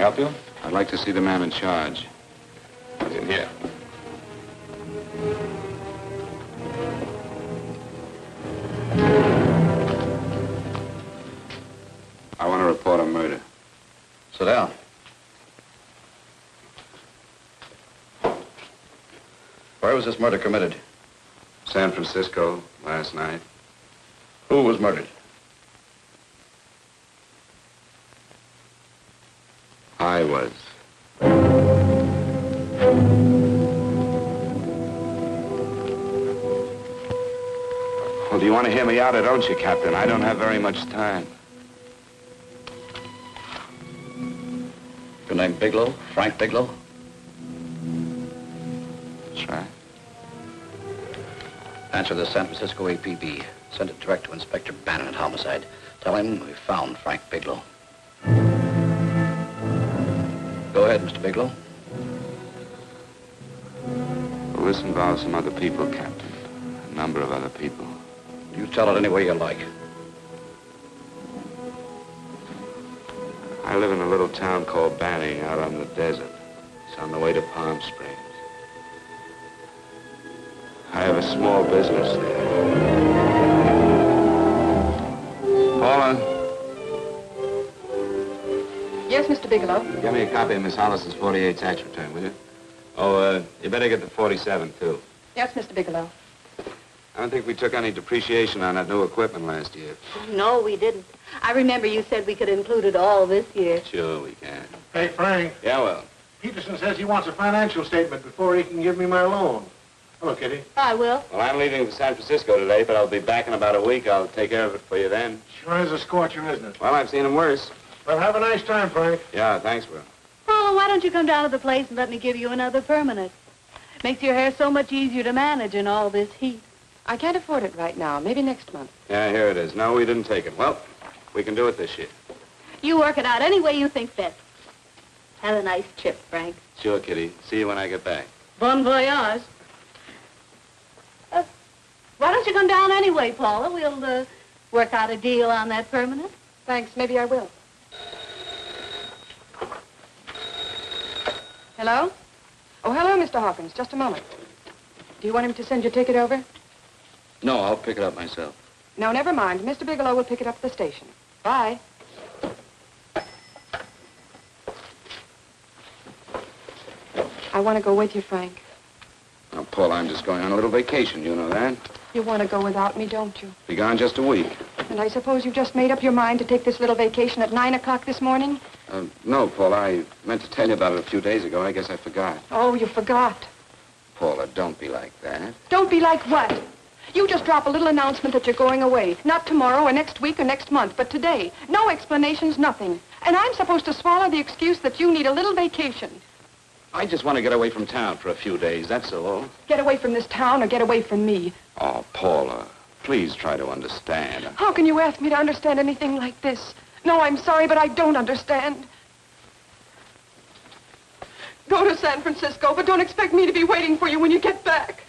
I help you? I'd like to see the man in charge. He's in here. I want to report a murder. Sit down. Where was this murder committed? San Francisco, last night. Who was murdered? I was. Well, do you want to hear me out or don't you, Captain? I don't have very much time. Your name Bigelow? Frank Bigelow? That's right. Answer the San Francisco APB. Send it direct to Inspector Bannon at Homicide. Tell him we found Frank Bigelow. Go ahead, Mr. Bigelow. Well, this involves some other people, Captain. A number of other people. You tell it any way you like. I live in a little town called Banning out on the desert. It's on the way to Palm Springs. I have a small business there. Paula? Yes, Mr. Bigelow. Give me a copy of Miss Hollis's 48 tax return, will you? Oh, you better get the 47, too. Yes, Mr. Bigelow. I don't think we took any depreciation on that new equipment last year. No, we didn't. I remember you said we could include it all this year. Sure we can. Hey, Frank. Yeah, well. Peterson says he wants a financial statement before he can give me my loan. Hello, Kitty. I will. Well, I'm leaving for San Francisco today, but I'll be back in about a week. I'll take care of it for you then. Sure is a scorcher, isn't it? Well, I've seen him worse. Well, have a nice time, Frank. Yeah, thanks, Will. Paula, why don't you come down to the place and let me give you another permanent? Makes your hair so much easier to manage in all this heat. I can't afford it right now. Maybe next month. Yeah, here it is. No, we didn't take it. Well, we can do it this year. You work it out any way you think best. Have a nice trip, Frank. Sure, Kitty. See you when I get back. Bon voyage. Why don't you come down anyway, Paula? We'll work out a deal on that permanent. Thanks. Maybe I will. Hello? Oh, hello, Mr. Hawkins. Just a moment. Do you want him to send your ticket over? No, I'll pick it up myself. No, never mind. Mr. Bigelow will pick it up at the station. Bye. I want to go with you, Frank. Now, Paul, I'm just going on a little vacation. You know that? You want to go without me, don't you? Be gone just a week. And I suppose you've just made up your mind to take this little vacation at 9 o'clock this morning? No, Paul, I meant to tell you about it a few days ago. I guess I forgot. Oh, you forgot. Paula, don't be like that. Don't be like what? You just drop a little announcement that you're going away. Not tomorrow or next week or next month, but today. No explanations, nothing. And I'm supposed to swallow the excuse that you need a little vacation. I just want to get away from town for a few days, that's all. Get away from this town or get away from me. Oh, Paula, please try to understand. How can you ask me to understand anything like this? No, I'm sorry, but I don't understand. Go to San Francisco, but don't expect me to be waiting for you when you get back.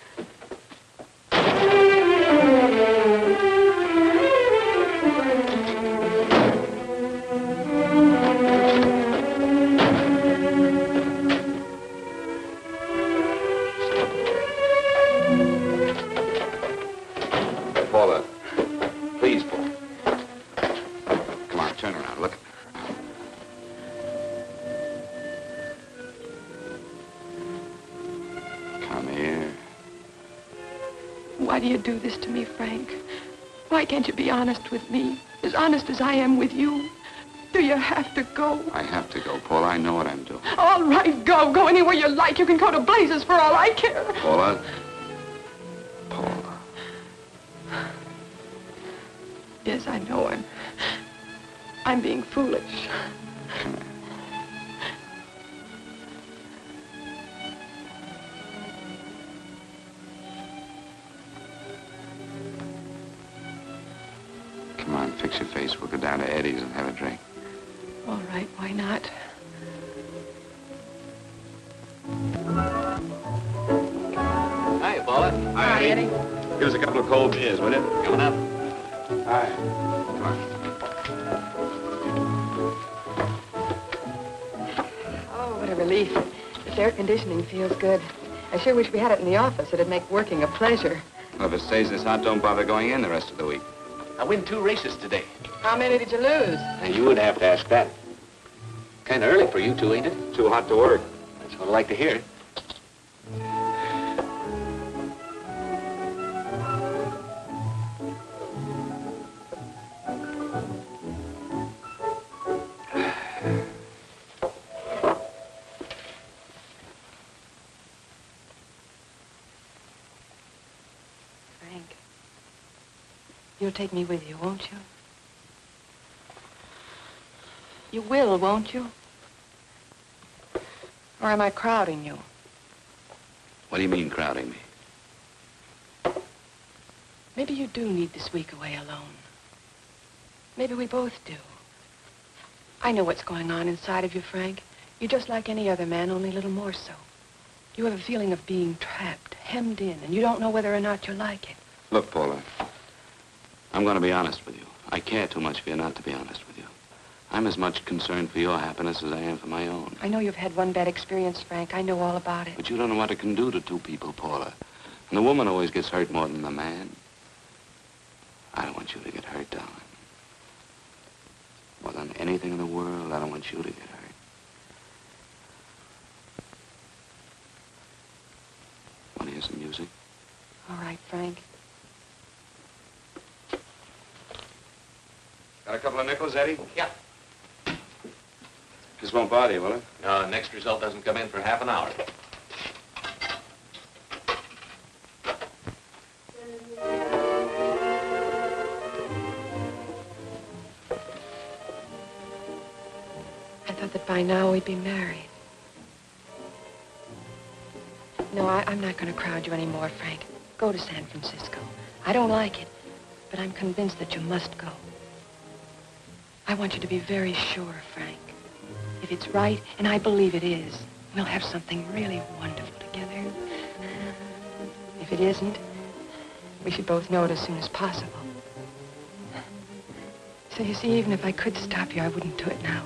Paula, please, Paul. Come on, turn around, look. Come here. Why do you do this to me, Frank? Why can't you be honest with me? As honest as I am with you? Do you have to go? I have to go, Paula. I know what I'm doing. All right, go. Go anywhere you like. You can go to blazes for all I care. Paula. Paula. Yes, I know. I'm being foolish. Come here. Come on, fix your face. We'll go down to Eddie's and have a drink. All right, why not? Hi, Paula. Hi, Eddie. Give us a couple of cold beers, will you? Coming up. Hi. Come on. relief. This air conditioning feels good. I sure wish we had it in the office. It'd make working a pleasure. Well, if it stays this hot, don't bother going in the rest of the week. I win 2 races today. How many did you lose? Now, you would have to ask that. Kind of early for you two, ain't it? Too hot to work. That's what I like to hear. You'll take me with you, won't you? You will, won't you? Or am I crowding you? What do you mean, crowding me? Maybe you do need this week away alone. Maybe we both do. I know what's going on inside of you, Frank. You're just like any other man, only a little more so. You have a feeling of being trapped, hemmed in, and you don't know whether or not you like it. Look, Paula, I'm going to be honest with you. I care too much for you not to be honest with you. I'm as much concerned for your happiness as I am for my own. I know you've had one bad experience, Frank. I know all about it. But you don't know what it can do to two people, Paula. And the woman always gets hurt more than the man. I don't want you to get hurt, darling. More than anything in the world, I don't want you to get hurt. Want to hear some music? All right, Frank. Got a couple of nickels, Eddie? Yeah. This won't bother you, will it? No, next result doesn't come in for half an hour. I thought that by now we'd be married. No, I'm not going to crowd you anymore, Frank. Go to San Francisco. I don't like it, but I'm convinced that you must go. I want you to be very sure, Frank. If it's right, and I believe it is, we'll have something really wonderful together. If it isn't, we should both know it as soon as possible. So you see, even if I could stop you, I wouldn't do it now.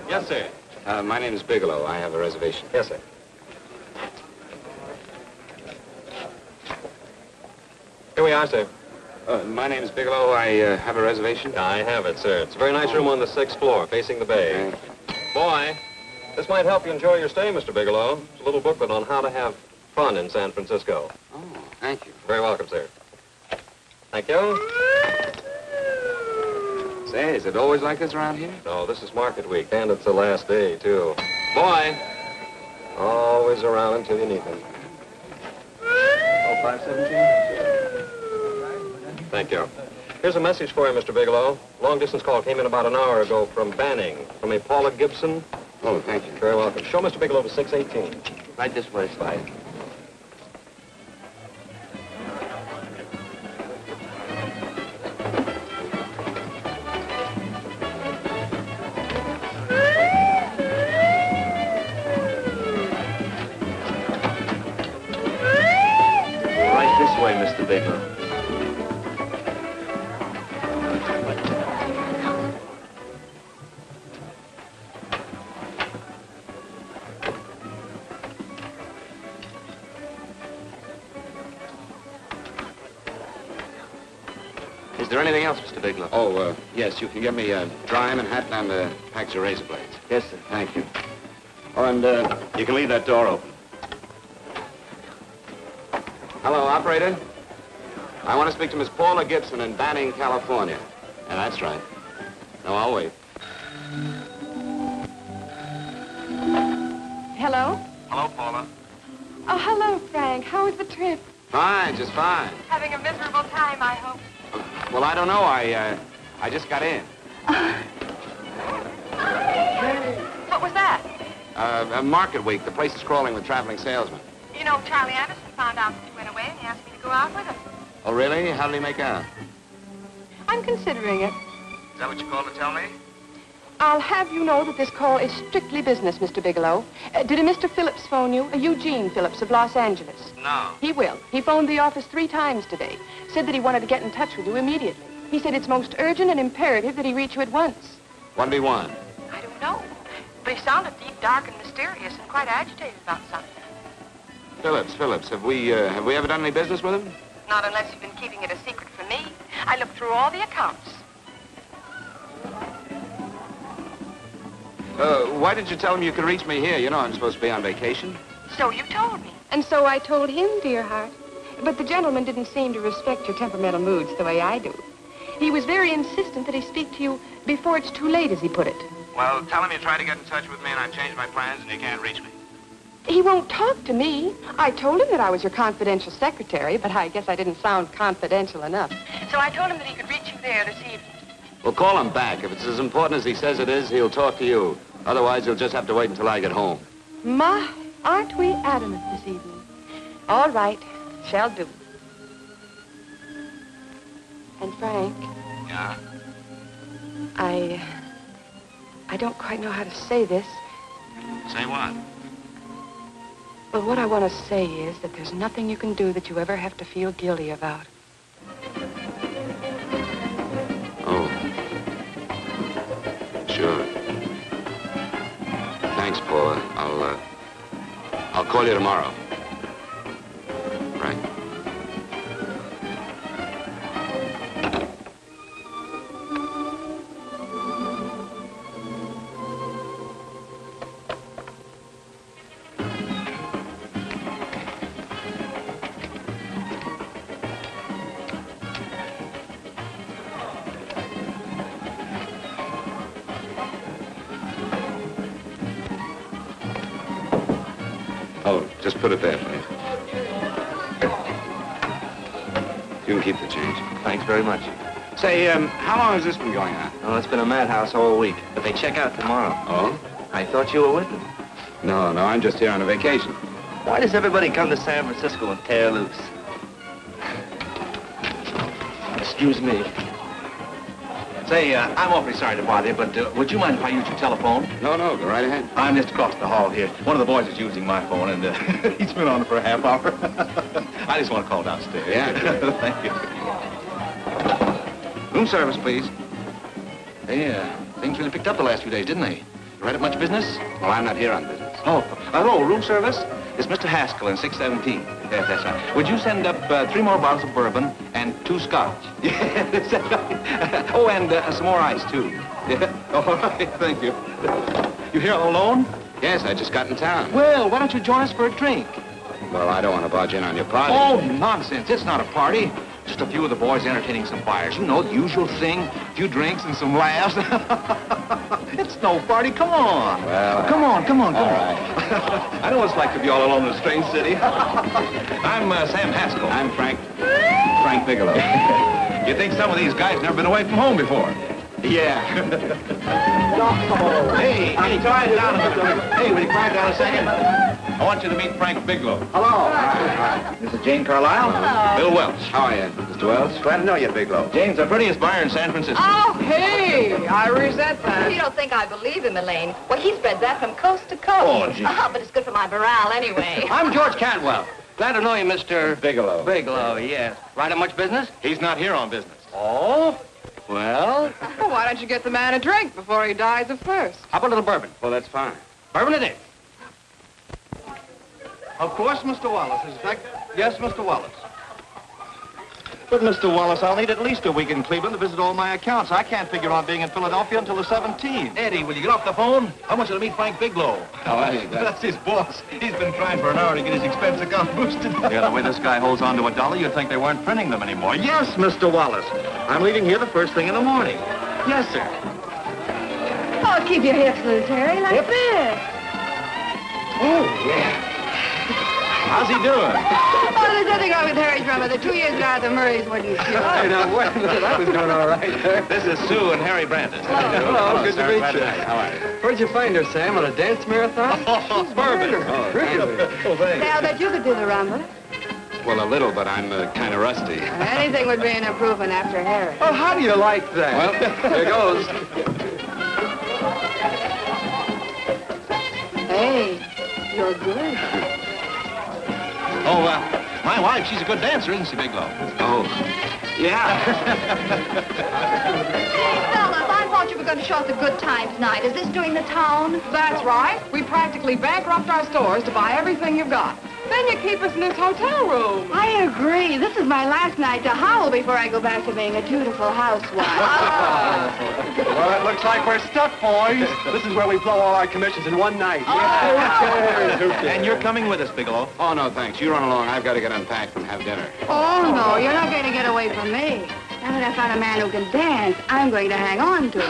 Yes, sir. My name is Bigelow. I have a reservation. Yes, sir. Here we are, sir. My name is Bigelow. I have a reservation. I have it, sir. It's a very nice room on the 6th floor, facing the bay. Boy, this might help you enjoy your stay, Mr. Bigelow. It's a little booklet on how to have fun in San Francisco. Oh, thank you. Very welcome, sir. Thank you. Say, is it always like this around here? No, this is market week, and it's the last day, too. Boy, always around until you need him. Oh, 517? Thank you. Here's a message for you, Mr. Bigelow. Long-distance call came in about an hour ago from Banning, from a Paula Gibson. Oh, thank you. Very welcome. Show Mr. Bigelow to 618. Right this way, Slide. Right this way, Mr. Bigelow. Is there anything else, Mr. Bigelow? Oh, yes, you can get me a dry Manhattan and a pack of razor blades. Yes, sir. Thank you. Oh, and you can leave that door open. Hello, operator. I want to speak to Miss Paula Gibson in Banning, California. Yeah, that's right. No, I'll wait. Hello? Hello, Paula. Oh, hello, Frank. How was the trip? Fine, just fine. Having a miserable time, I hope. Well, I don't know. I just got in. What was that? Market week. The place is crawling with traveling salesmen. You know, Charlie Anderson found out that you went away and he asked me to go out with him. Oh, really? How did he make out? I'm considering it. Is that what you called to tell me? I'll have you know that this call is strictly business, Mr. Bigelow. Did a Mr. Phillips phone you? Eugene Phillips of Los Angeles. No. He will. He phoned the office 3 times today. Said that he wanted to get in touch with you immediately. He said it's most urgent and imperative that he reach you at once. What did he want? I don't know. But he sounded deep, dark, and mysterious and quite agitated about something. Phillips. Have we ever done any business with him? Not unless you've been keeping it a secret from me. I looked through all the accounts. Why didn't you tell him you could reach me here? You know I'm supposed to be on vacation. So you told me. And so I told him, dear heart. But the gentleman didn't seem to respect your temperamental moods the way I do. He was very insistent that he speak to you before it's too late, as he put it. Well, tell him you tried to get in touch with me and I've changed my plans and you can't reach me. He won't talk to me. I told him that I was your confidential secretary, but I guess I didn't sound confidential enough. So I told him that he could reach you there this evening. Well, call him back. If it's as important as he says it is, he'll talk to you. Otherwise, he'll just have to wait until I get home. My, aren't we adamant this evening? All right, shall do. And Frank, Yeah? I don't quite know how to say this. Say what? Well, what I want to say is that there's nothing you can do that you ever have to feel guilty about. Oh. Sure. Thanks, Paula. I'll call you tomorrow. Right. Oh, just put it there, please. You can keep the change. Thanks very much. Say, how long has this been going on? Oh, it's been a madhouse all week, but they check out tomorrow. Oh? I thought you were with them. No, I'm just here on a vacation. Why does everybody come to San Francisco and tear loose? Excuse me. Say, I'm awfully sorry to bother you, but would you mind if I use your telephone? No, go right ahead. I'm just across the hall here. One of the boys is using my phone, and he's been on it for a half hour. I just want to call downstairs. Yeah. Thank you. Room service, please. Hey, things really picked up the last few days, didn't they? You right at much business? Well, I'm not here on business. Oh, hello, room service? It's Mr. Haskell in 617. Yes, that's right. Would you send up 3 more bottles of bourbon and 2 scotch? Yes, that's right. Oh, and some more ice, too. Yeah. All right, thank you. You here all alone? Yes, I just got in town. Well, why don't you join us for a drink? Well, I don't want to barge in on your party. Oh, nonsense. It's not a party. Just a few of the boys entertaining some buyers. You know, the usual thing. A few drinks and some laughs. It's no party. Come on. Well, come on. All right. I know what it's like to be all alone in a strange city. I'm Sam Haskell. I'm Frank Bigelow. You think some of these guys never been away from home before? Yeah. Hey, quiet down a minute. Hey, will you quiet down a second? I want you to meet Frank Bigelow. Hello. Hi. This is Jane Carlisle. Hello. Bill Welch. How are you, Mr. Wells? Glad to know you, Bigelow. Jane's the prettiest buyer in San Francisco. Oh, hey, I resent that. You don't think I believe him, Elaine? Well, he spreads that from coast to coast. Oh, gee. But it's good for my morale anyway. I'm George Cantwell. Glad to know you, Mr. Bigelow. Bigelow, yes. Right at much business? He's not here on business. Oh? Well, Well, why don't you get the man a drink before he dies of thirst? how about a little bourbon? Well, that's fine. Bourbon it is. Of course, Mr. Wallace. In fact, yes, Mr. Wallace. But, Mr. Wallace, I'll need at least a week in Cleveland to visit all my accounts. I can't figure on being in Philadelphia until the 17th. Eddie, will you get off the phone? I want you to meet Frank Bigelow. How are you? That's his boss. He's been trying for an hour to get his expense account boosted. Yeah, the way this guy holds on to $1, you'd think they weren't printing them anymore. Yes, Mr. Wallace. I'm leaving here the first thing in the morning. Yes, sir. Oh, keep your hips loose, Harry, like this. Oh, yeah. How's he doing? Oh, there's nothing wrong with Harry's drummer. The 2 years ago, the Murrays wouldn't shoot. Hey, now, wait a minute. I was doing all right there. This is Sue and Harry Brandis. Hello, good to meet you. How are you? Where'd you find her, Sam? On a dance marathon? Bourbon. Really? Oh, thanks. Say, I'll bet you could do the rumba. Well, a little, but I'm kind of rusty. Anything would be an improvement after Harry. Oh, how do you like that? Well, here goes. Hey, you're good. Oh, my wife, she's a good dancer, isn't she, Bigelow? Oh, yeah. Fellas, I thought you were going to show us a good time tonight. Is this doing the town? That's right. We practically bankrupt our stores to buy everything you've got. Then you keep us in this hotel room. I agree. This is my last night to howl before I go back to being a dutiful housewife. Well, it looks like we're stuck, boys. This is where we blow all our commissions in one night. And you're coming with us, Bigelow. Oh, no, thanks. You run along. I've got to get unpacked and have dinner. Oh, no, you're not going to get away from me. Now that I found a man who can dance, I'm going to hang on to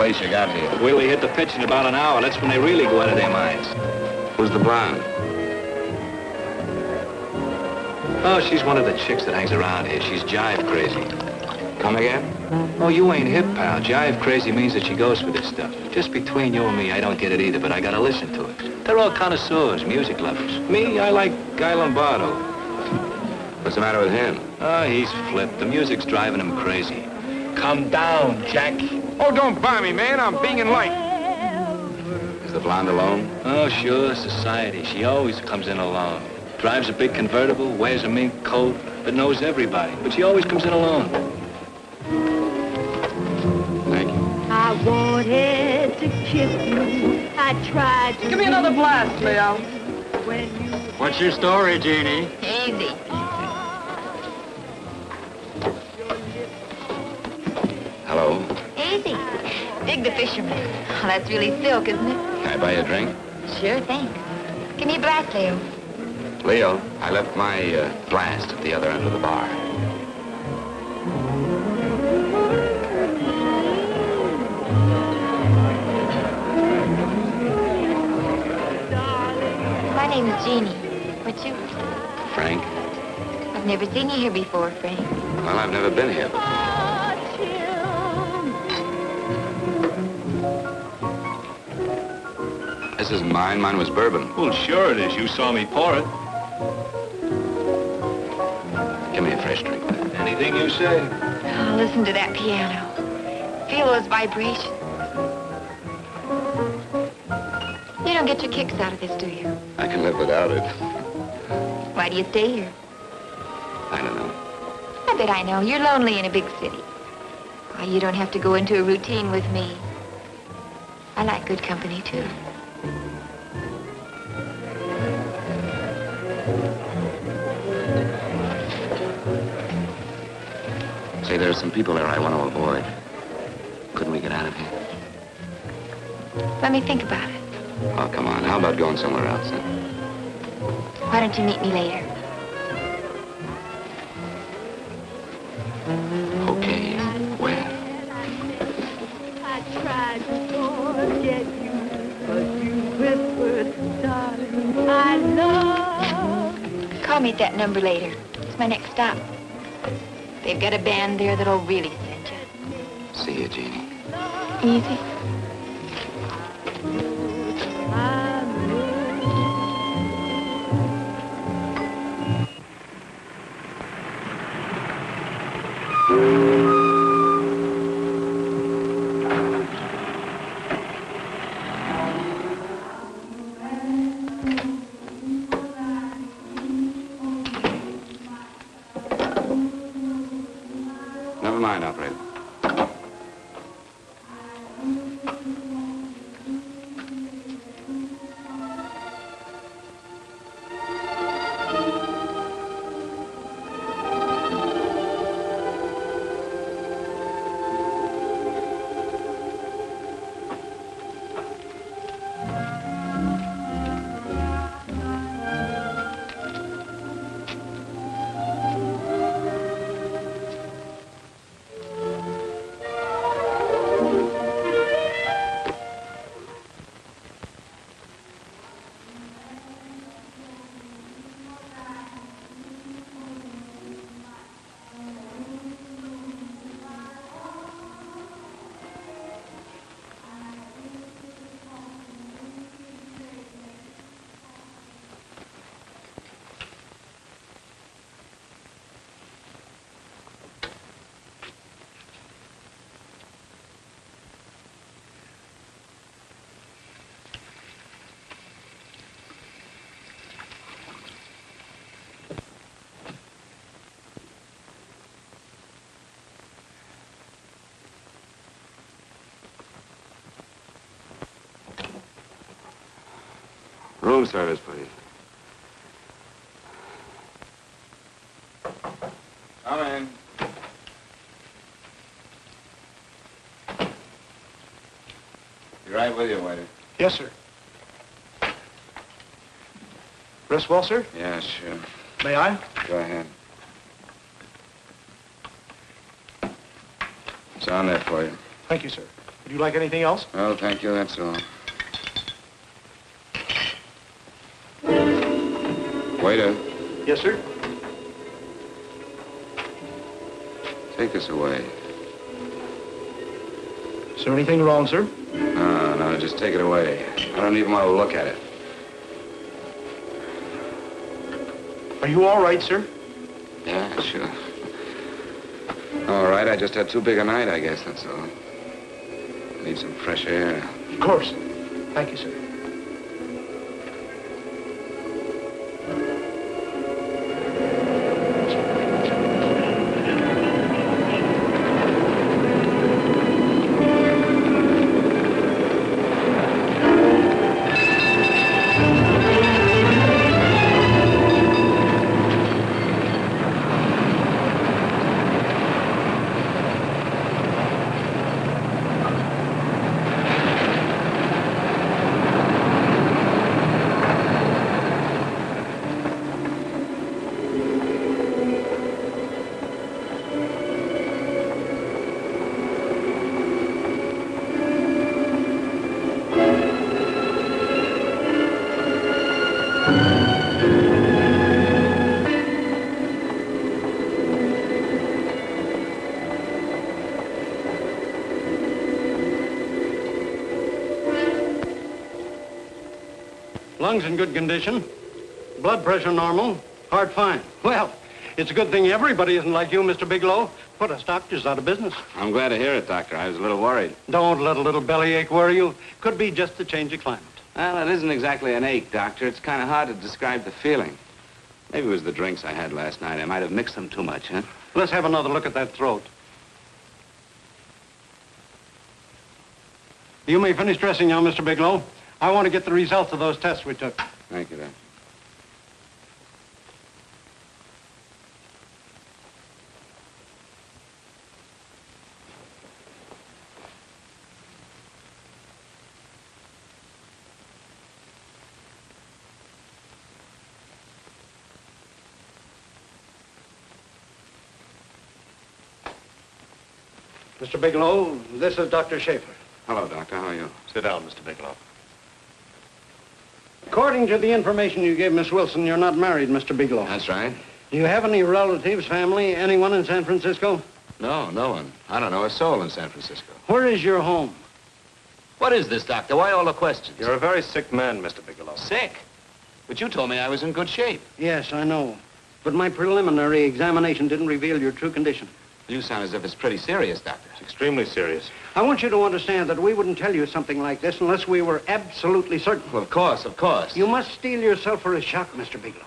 Place you got here. Wait till they hit the pitch in about an hour. That's when they really go out of their minds. Who's the blonde? Oh, she's one of the chicks that hangs around here. She's jive crazy. Come again? Oh, you ain't hip, pal. Jive crazy means that she goes for this stuff. Just between you and me, I don't get it either, but I gotta listen to it. They're all connoisseurs, music lovers. Me, I like Guy Lombardo. What's the matter with him? Oh, he's flipped. The music's driving him crazy. Come down, Jack. Oh, don't buy me, man. I'm being light. Is the blonde alone? Oh, sure, society. She always comes in alone. Drives a big convertible, wears a mink coat, but knows everybody. But she always comes in alone. Thank you. I wanted to kiss you. I tried to... Give me another blast, Leo. When you... What's your story, Jeannie? Easy. Hello. Easy. Dig the fisherman. Oh, that's really silk, isn't it? Can I buy you a drink? Sure thing. Give me a blast, Leo. Leo, I left my blast at the other end of the bar. My name is Jeannie. What's yours? Frank? I've never seen you here before, Frank. Well, I've never been here. This isn't mine. Mine was bourbon. Well, sure it is. You saw me pour it. Give me a fresh drink. Anything you say. Oh, listen to that piano. Feel those vibrations. You don't get your kicks out of this, do you? I can live without it. Why do you stay here? I don't know. I bet I know. You're lonely in a big city. Why, you don't have to go into a routine with me. I like good company, too. Say, there are some people there I want to avoid. Couldn't we get out of here? Let me think about it. Oh, come on. How about going somewhere else, then? Why don't you meet me later? Okay. Where? I tried to forget you, but you whispered, darling, I love. Call me at that number later. It's my next stop. They've got a band there that'll really send you. See you, Jeannie. Easy. Never mind, operator. Room service, please. Come in. Be right with you, waiter. Yes, sir. Rest well, sir? Yeah, sure. May I? Go ahead. It's on there for you. Thank you, sir. Would you like anything else? Oh, thank you, that's all. Waiter, Yes, sir. take this away. Is there anything wrong, sir? No, just take it away. I don't even want to look at it. Are you all right, sir? Yeah, sure. All right, I just had too big a night, I guess, that's all. Need some fresh air. Of course. Thank you, sir. Lungs in good condition. Blood pressure normal. Heart fine. Well, it's a good thing everybody isn't like you, Mr. Bigelow. Put us doctors out of business. I'm glad to hear it, Doctor. I was a little worried. Don't let a little bellyache worry you. Could be just the change of climate. Well, it isn't exactly an ache, Doctor. It's kind of hard to describe the feeling. Maybe it was the drinks I had last night. I might have mixed them too much, huh? Let's have another look at that throat. You may finish dressing now, Mr. Bigelow. I want to get the results of those tests we took. Thank you, Doctor. Mr. Bigelow, this is Dr. Schaefer. Hello, Doctor. How are you? Sit down, Mr. Bigelow. According to the information you gave Miss Wilson, you're not married, Mr. Bigelow. That's right. Do you have any relatives, family, anyone in San Francisco? No, no one. I don't know a soul in San Francisco. Where is your home? What is this, Doctor? Why all the questions? You're a very sick man, Mr. Bigelow. Sick? But you told me I was in good shape. Yes, I know. But my preliminary examination didn't reveal your true condition. You sound as if it's pretty serious, Doctor. It's extremely serious. I want you to understand that we wouldn't tell you something like this unless we were absolutely certain. Well, of course, of course. You must steel yourself for a shock, Mr. Bigelow.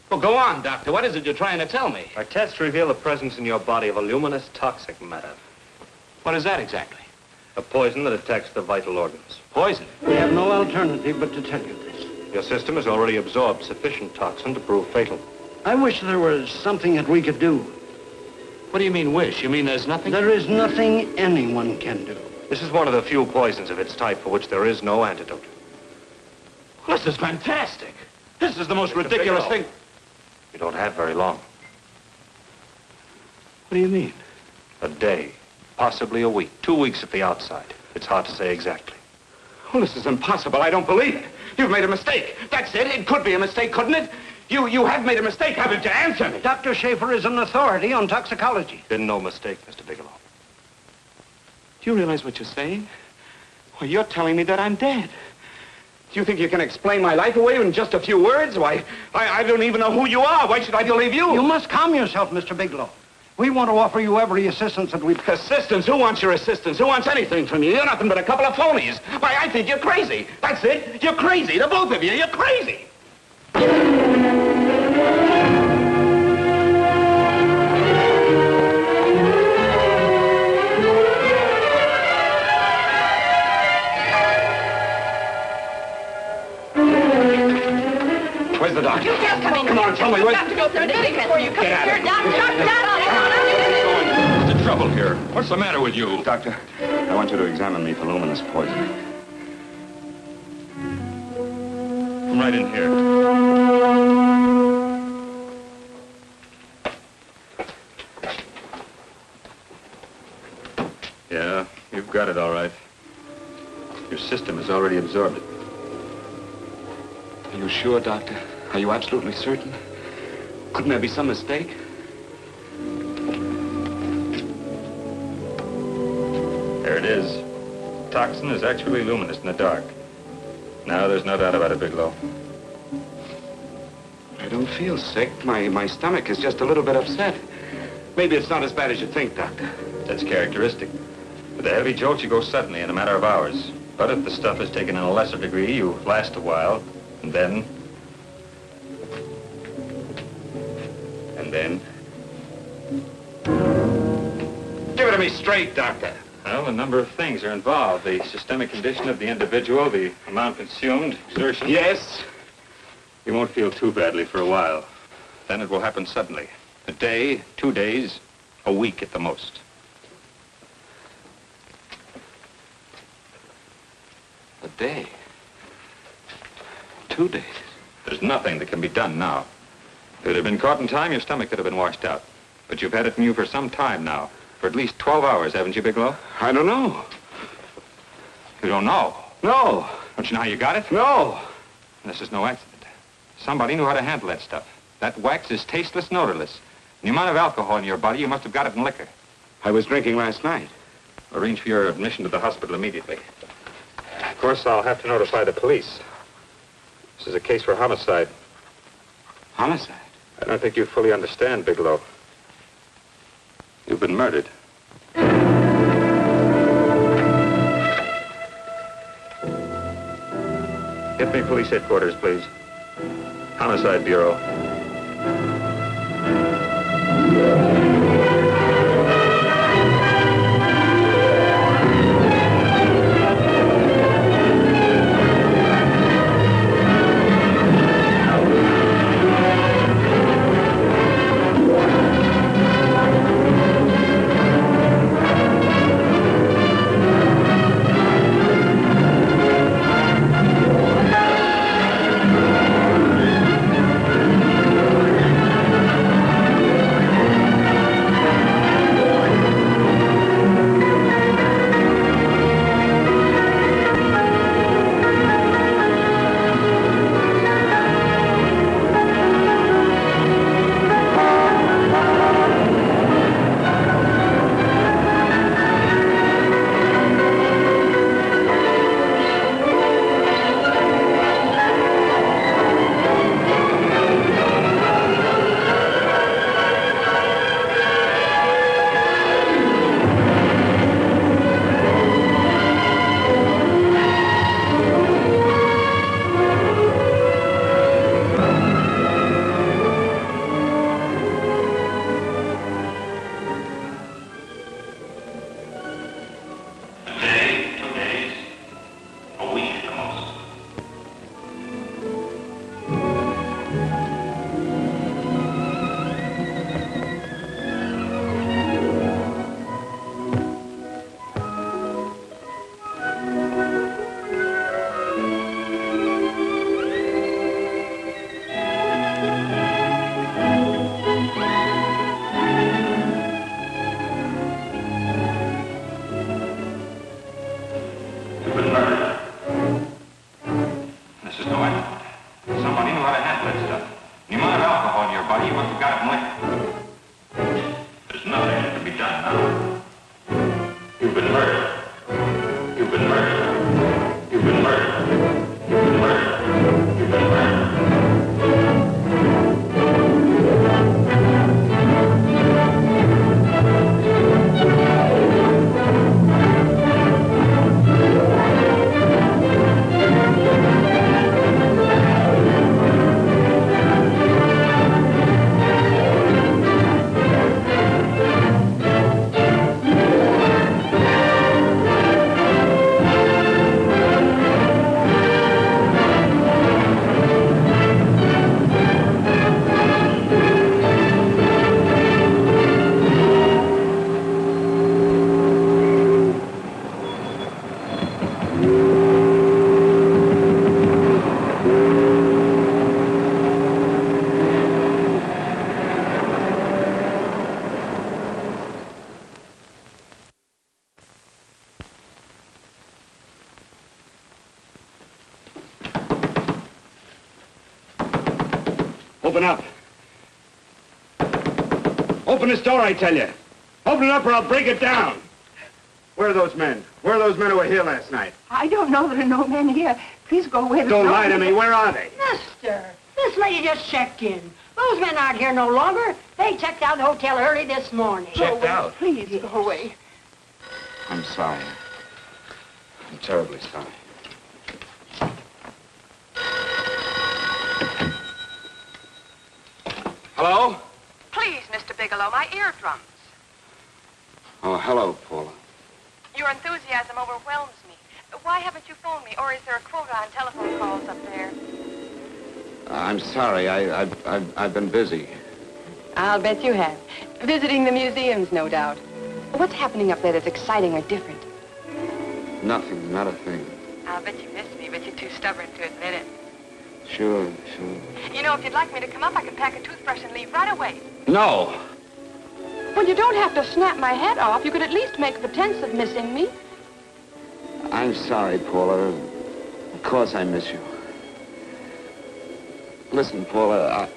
Well, go on, Doctor. What is it you're trying to tell me? Our tests reveal the presence in your body of a luminous toxic matter. What is that exactly? A poison that attacks the vital organs. Poison? We have no alternative but to tell you this. Your system has already absorbed sufficient toxin to prove fatal. I wish there was something that we could do. What do you mean, wish? You mean there's nothing? There is nothing anyone can do. This is one of the few poisons of its type for which there is no antidote. Well, this is fantastic. This is the most ridiculous thing. You don't have very long. What do you mean? A day, possibly a week, 2 weeks at the outside. It's hard to say exactly. Well, this is impossible. I don't believe it. You've made a mistake. That's it. It could be a mistake, couldn't it? You have made a mistake, haven't you? Answer me. Dr. Schaefer is an authority on toxicology. Been no mistake, Mr. Bigelow. Do you realize what you're saying? Well, you're telling me that I'm dead. Do you think you can explain my life away in just a few words? Why, I don't even know who you are. Why should I believe you? You must calm yourself, Mr. Bigelow. We want to offer you every assistance that we've... Assistance? Who wants your assistance? Who wants anything from you? You're nothing but a couple of phonies. Why, I think you're crazy. That's it. You're crazy. The both of you. You're crazy. Where's the doctor? You just come in. Come on, tell me. Where's... Doctor, go through the big before you come Get out of here. here. Doctor. What's the trouble here? What's the matter with you? Doctor, I want you to examine me for luminous poisoning. Come right in here. Yeah, you've got it all right. Your system has already absorbed it. Are you sure, Doctor? Are you absolutely certain? Couldn't there be some mistake? There it is. Toxin is actually luminous in the dark. Now there's no doubt about it, Bigelow. I don't feel sick. My stomach is just a little bit upset. Maybe it's not as bad as you think, Doctor. That's characteristic. With a heavy jolt, you go suddenly in a matter of hours. But if the stuff is taken in a lesser degree, you last a while, and then... Give it to me straight, Doctor. Well, a number of things are involved. The systemic condition of the individual, the amount consumed, exertion. Yes? You won't feel too badly for a while. Then it will happen suddenly. A day, 2 days, a week at the most. A day. 2 days. There's nothing that can be done now. If it had been caught in time, your stomach could have been washed out. But you've had it in you for some time now. For at least 12 hours, haven't you, Bigelow? I don't know. You don't know? No. Don't you know how you got it? No. This is no accident. Somebody knew how to handle that stuff. That wax is tasteless and odorless. The amount of alcohol in your body, you must have got it in liquor. I was drinking last night. Arrange for your admission to the hospital immediately. Of course, I'll have to notify the police. This is a case for homicide. Homicide? I don't think you fully understand, Bigelow. You've been murdered. Get me police headquarters, please. Homicide Bureau. Open up. Open this door, I tell you. Open it up or I'll break it down. Where are those men? Where are those men who were here last night? I don't know. There are no men here. Please go away. Don't lie to me. Where are they? Mister, this lady just checked in. Those men aren't here no longer. They checked out the hotel early this morning. Checked out? Please go away. I'm sorry. I'm terribly sorry. Hello? Please, Mr. Bigelow, my eardrums. Oh, hello, Paula. Your enthusiasm overwhelms me. Why haven't you phoned me, or is there a quota on telephone calls up there? I'm sorry. I've been busy. I'll bet you have. Visiting the museums, no doubt. What's happening up there that's exciting or different? Nothing, not a thing. I'll bet you miss me, but you're too stubborn to admit it. Sure. You know, if you'd like me to come up, I can pack a toothbrush and leave right away. No. Well, you don't have to snap my head off. You could at least make a pretense of missing me. I'm sorry, Paula. Of course I miss you. Listen, Paula,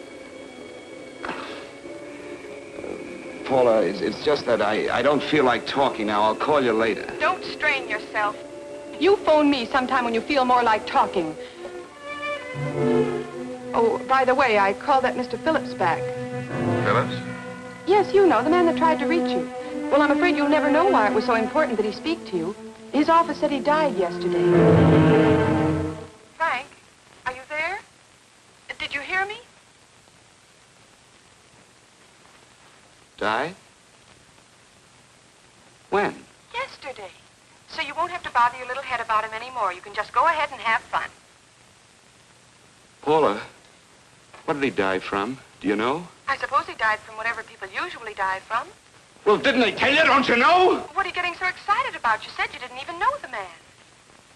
Paula, it's just that I don't feel like talking now. I'll call you later. Don't strain yourself. You phone me sometime when you feel more like talking. Oh, by the way, I called that Mr. Phillips back. Phillips? Yes, you know, the man that tried to reach you. Well, I'm afraid you'll never know why it was so important that he speak to you. His office said he died yesterday. Frank, are you there? Did you hear me? Die? When? Yesterday. So you won't have to bother your little head about him anymore. You can just go ahead and have fun. Paula, what did he die from? Do you know? I suppose he died from whatever people usually die from. Well, didn't they tell you? Don't you know? What are you getting so excited about? You said you didn't even know the man.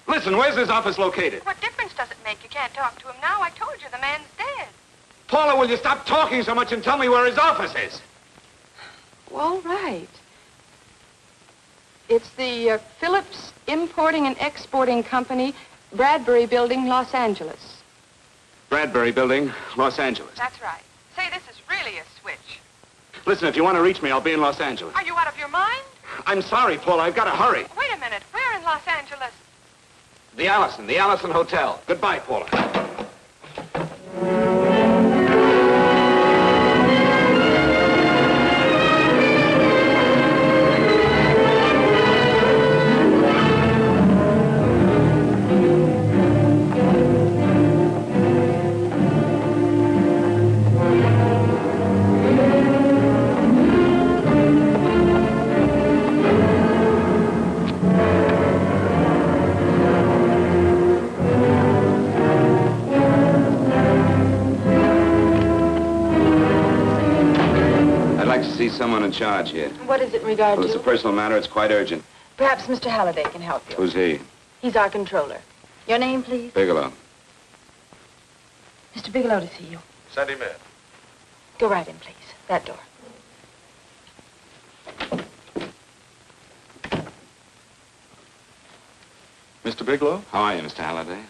Listen, where's his office located? What difference does it make? You can't talk to him now. I told you the man's dead. Paula, will you stop talking so much and tell me where his office is? All right. It's the Phillips Importing and Exporting Company, Bradbury Building, Los Angeles. Bradbury Building, Los Angeles. That's right. Say, this is really a switch. Listen, if you want to reach me, I'll be in Los Angeles. Are you out of your mind? I'm sorry, Paula. I've got to hurry. Wait a minute. Where in Los Angeles? The Allison Hotel. Goodbye, Paula. Someone in charge here. What is it in regard Well, it's to? a personal matter. It's quite urgent. Perhaps Mr. Halliday can help you. Who's he? He's our controller. Your name, please? Bigelow. Mr. Bigelow to see you. Send him in. Go right in, please. That door. Mr. Bigelow? How are you, Mr. Halliday?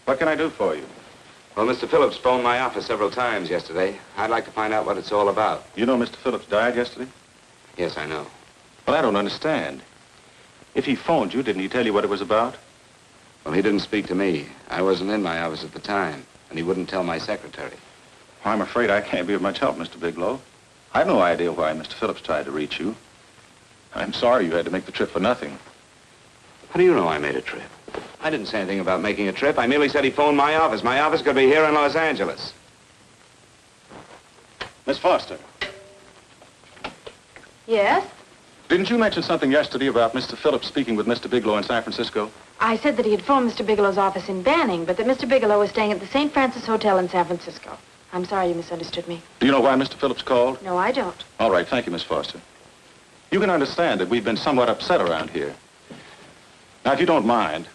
What can I do for you? Well, Mr. Phillips phoned my office several times yesterday. I'd like to find out what it's all about. You know Mr. Phillips died yesterday? Yes, I know. Well, I don't understand. If he phoned you, didn't he tell you what it was about? Well, he didn't speak to me. I wasn't in my office at the time, and he wouldn't tell my secretary. Well, I'm afraid I can't be of much help, Mr. Bigelow. I've no idea why Mr. Phillips tried to reach you. I'm sorry you had to make the trip for nothing. How do you know I made a trip? I didn't say anything about making a trip. I merely said he phoned my office. My office could be here in Los Angeles. Miss Foster, Yes? didn't you mention something yesterday about Mr. Phillips speaking with Mr. Bigelow in San Francisco? I said that he had phoned Mr. Bigelow's office in Banning, but that Mr. Bigelow was staying at the St. Francis Hotel in San Francisco. I'm sorry you misunderstood me. Do you know why Mr. Phillips called? No, I don't. All right, thank you, Miss Foster. You can understand that we've been somewhat upset around here. Now, if you don't mind,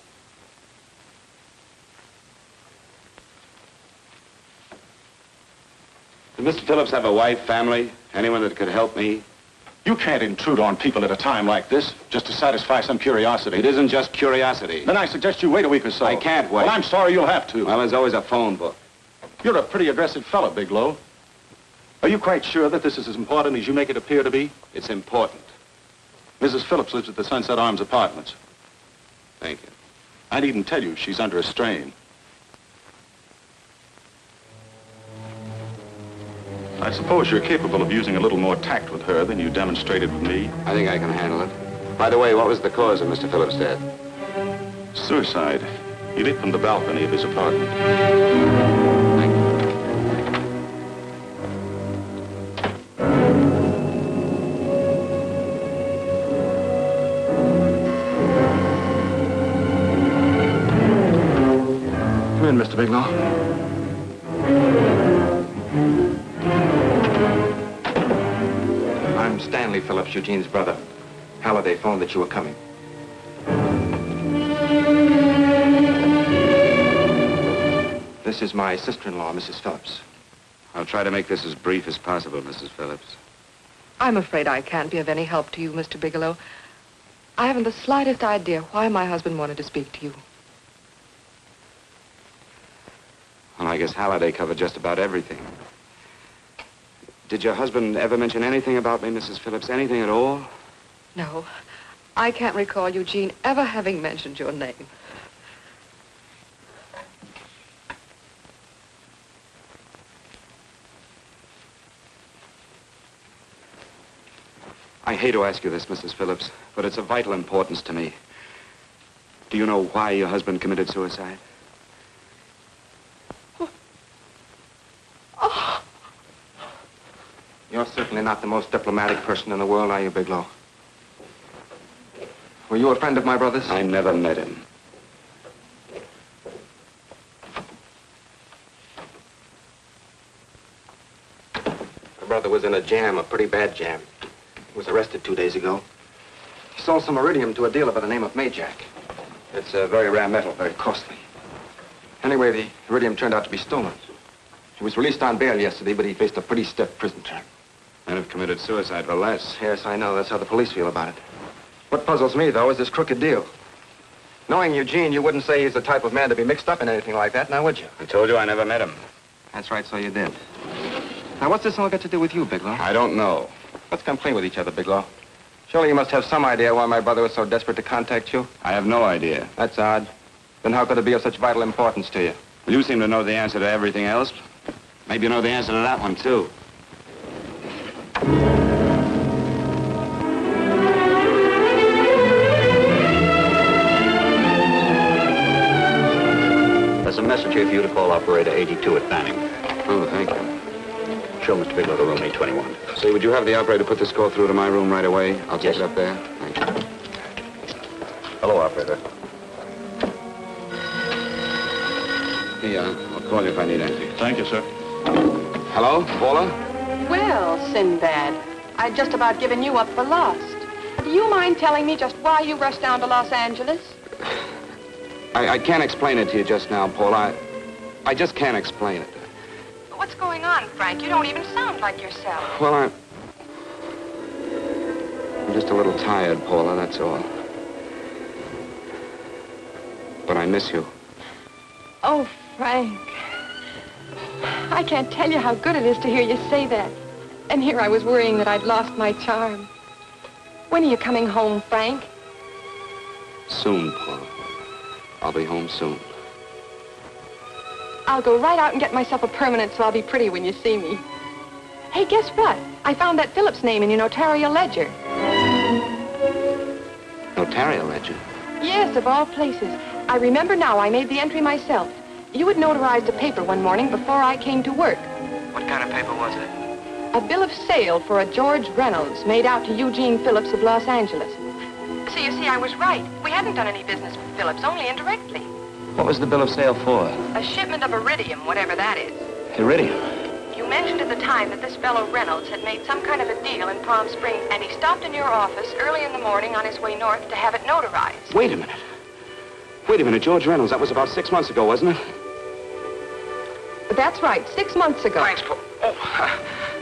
Did Mr. Phillips have a wife, family, anyone that could help me? you can't intrude on people at a time like this just to satisfy some curiosity. It isn't just curiosity. Then I suggest you wait a week or so. I can't wait. Well, I'm sorry you'll have to. Well, there's always a phone book. You're a pretty aggressive fellow, Bigelow. Are you quite sure that this is as important as you make it appear to be? It's important. Mrs. Phillips lives at the Sunset Arms Apartments. Thank you. I needn't tell you she's under a strain. I suppose you're capable of using a little more tact with her than you demonstrated with me. I think I can handle it. By the way, what was the cause of Mr. Phillips' death? Suicide. He leaped from the balcony of his apartment. Come in, Mr. Bigelow. I'm Stanley Phillips, Eugene's brother. Halliday phoned that you were coming. This is my sister-in-law, Mrs. Phillips. I'll try to make this as brief as possible, Mrs. Phillips. I'm afraid I can't be of any help to you, Mr. Bigelow. I haven't the slightest idea why my husband wanted to speak to you. I guess Halliday covered just about everything. Did your husband ever mention anything about me, Mrs. Phillips? Anything at all? No, I can't recall Eugene ever having mentioned your name. I hate to ask you this, Mrs. Phillips, but it's of vital importance to me. Do you know why your husband committed suicide? Oh. You're certainly not the most diplomatic person in the world, are you, Bigelow? Were you a friend of my brother's? I never met him. My brother was in a jam, a pretty bad jam. He was arrested 2 days ago. He sold some iridium to a dealer by the name of Majak. It's a very rare metal, very costly. Anyway, the iridium turned out to be stolen. He was released on bail yesterday, but he faced a pretty stiff prison term. And have committed suicide for less. Yes, I know. That's how the police feel about it. What puzzles me, though, is this crooked deal. Knowing Eugene, you wouldn't say he's the type of man to be mixed up in anything like that, now would you? I told you I never met him. That's right, so you did. Now, what's this all got to do with you, Bigelow? I don't know. Let's come clean with each other, Bigelow. Surely you must have some idea why my brother was so desperate to contact you? I have no idea. That's odd. Then how could it be of such vital importance to you? Well, you seem to know the answer to everything else. Maybe you know the answer to that one, too. There's a message here for you to call operator 82 at Fanning. Oh, thank you. Show Mr. Bigelow to room 821. Say, would you have the operator put this call through to my room right away? I'll take it up there. Thank you. Hello, operator. Hey, I'll call you if I need anything. Thank you, sir. Hello, Paula? Well, Sinbad, I'd just about given you up for lost. Do you mind telling me just why you rushed down to Los Angeles? I can't explain it to you just now, Paula. I just can't explain it. What's going on, Frank? You don't even sound like yourself. Well, I'm just a little tired, Paula, that's all. But I miss you. Oh, Frank. I can't tell you how good it is to hear you say that. And here I was worrying that I'd lost my charm. When are you coming home, Frank? Soon, Paula. I'll be home soon. I'll go right out and get myself a permanent so I'll be pretty when you see me. Hey, guess what? I found that Phillips name in your notarial ledger. Notarial ledger? Yes, of all places. I remember now I made the entry myself. You had notarized a paper one morning before I came to work. What kind of paper was it? A bill of sale for a George Reynolds made out to Eugene Phillips of Los Angeles. So you see, I was right. We hadn't done any business with Phillips, only indirectly. What was the bill of sale for? A shipment of iridium, whatever that is. Iridium? You mentioned at the time that this fellow Reynolds had made some kind of a deal in Palm Springs, and he stopped in your office early in the morning on his way north to have it notarized. Wait a minute. Wait a minute, George Reynolds. That was about 6 months ago, wasn't it? That's right, 6 months ago. Thanks, Paul. Oh,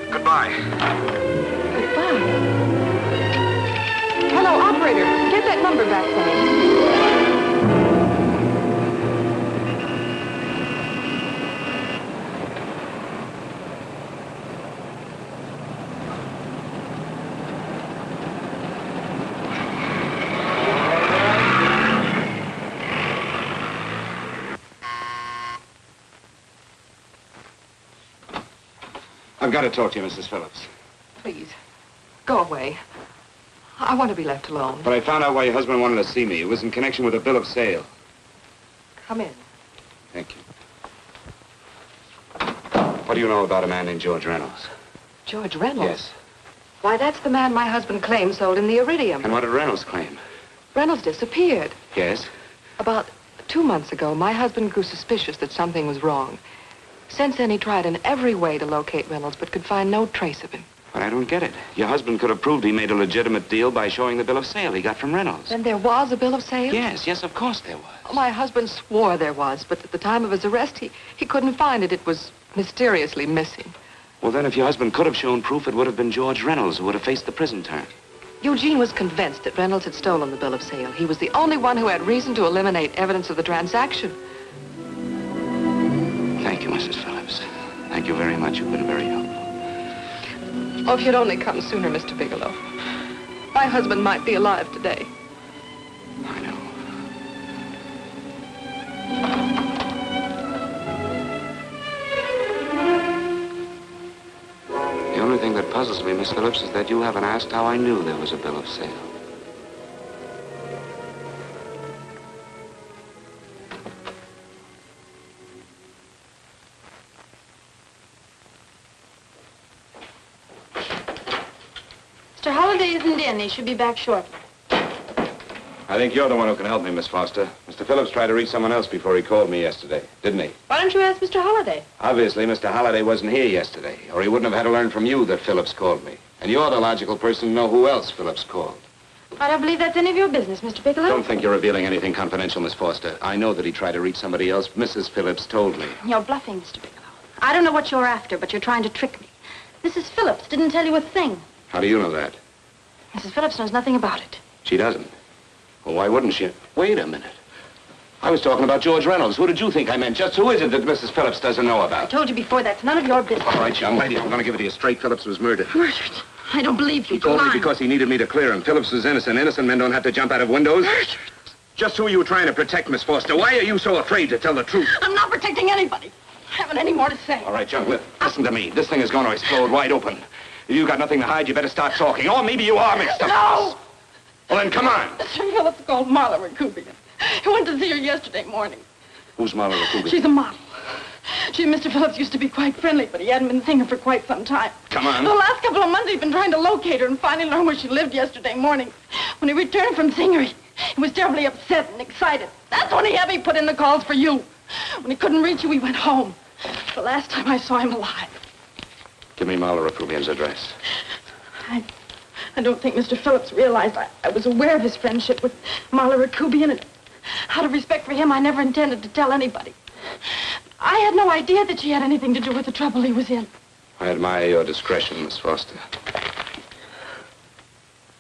goodbye. Goodbye. Hello, operator. Get that number back for me. I've got to talk to you, Mrs. Phillips. Please, go away. I want to be left alone. But I found out why your husband wanted to see me. It was in connection with a bill of sale. Come in. Thank you. What do you know about a man named George Reynolds? George Reynolds? Yes. Why, that's the man my husband claimed sold him the iridium. And what did Reynolds claim? Reynolds disappeared. Yes? About 2 months ago, my husband grew suspicious that something was wrong. Since then, he tried in every way to locate Reynolds, but could find no trace of him. But I don't get it. Your husband could have proved he made a legitimate deal by showing the bill of sale he got from Reynolds. Then there was a bill of sale? Yes, of course there was. Oh, my husband swore there was, but at the time of his arrest, he couldn't find it. It was mysteriously missing. Well, then, if your husband could have shown proof, it would have been George Reynolds who would have faced the prison term. Eugene was convinced that Reynolds had stolen the bill of sale. He was the only one who had reason to eliminate evidence of the transaction. Thank you, Mrs. Thank you very much. You've been very helpful. Oh, if you'd only come sooner, Mr. Bigelow. My husband might be alive today. I know. The only thing that puzzles me, Miss Phillips, is that you haven't asked how I knew there was a bill of sale. Mr. Holliday isn't in. He should be back shortly. I think you're the one who can help me, Miss Foster. Mr. Phillips tried to reach someone else before he called me yesterday, didn't he? Why don't you ask Mr. Holliday? Obviously, Mr. Holliday wasn't here yesterday, or he wouldn't have had to learn from you that Phillips called me. And you're the logical person to know who else Phillips called. I don't believe that's any of your business, Mr. Bigelow. Don't think you're revealing anything confidential, Miss Foster. I know that he tried to reach somebody else. Mrs. Phillips told me. You're bluffing, Mr. Bigelow. I don't know what you're after, but you're trying to trick me. Mrs. Phillips didn't tell you a thing. How do you know that? Mrs. Phillips knows nothing about it. She doesn't. Well, why wouldn't she? Wait a minute. I was talking about George Reynolds. Who did you think I meant? Just who is it that Mrs. Phillips doesn't know I about? told you before, that's none of your business. All right, young lady, I'm going to give it to you straight. Phillips was murdered. Murdered? I don't believe you. He told me because he needed me to clear him. Phillips was innocent. Innocent men don't have to jump out of windows. Murdered? Just who are you trying to protect, Miss Foster? Why are you so afraid to tell the truth? I'm not protecting anybody. I haven't any more to say. All right, young lady, listen to me. This thing is going to explode wide open. If you've got nothing to hide, you better start talking. Or maybe you are mixed up. No! Well, then, come on. Mr. Phillips called Marla Rakubian. He went to see her yesterday morning. Who's Marla Rakubian? She's a model. She and Mr. Phillips used to be quite friendly, but he hadn't been seeing her for quite some time. Come on. The last couple of months, he'd been trying to locate her and finally learned where she lived yesterday morning. When he returned from seeing her, he was terribly upset and excited. That's when he put in the calls for you. When he couldn't reach you, he went home. The last time I saw him alive. Give me Marla Rakubian's address. I don't think Mr. Phillips realized I was aware of his friendship with Marla Rakubian, and out of respect for him, I never intended to tell anybody. I had no idea that she had anything to do with the trouble he was in. I admire your discretion, Miss Foster.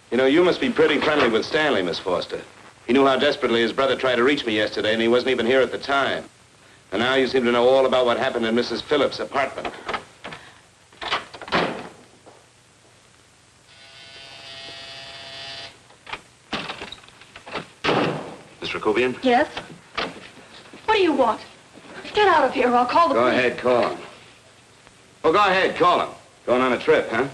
You know, you must be pretty friendly with Stanley, Miss Foster. He knew how desperately his brother tried to reach me yesterday, and he wasn't even here at the time. And now you seem to know all about what happened in Mrs. Phillips' apartment. Miss Rakubian? Yes? What do you want? Get out of here or I'll call the Go police. ahead, call him. Oh, go ahead, call him. Going on a trip, huh?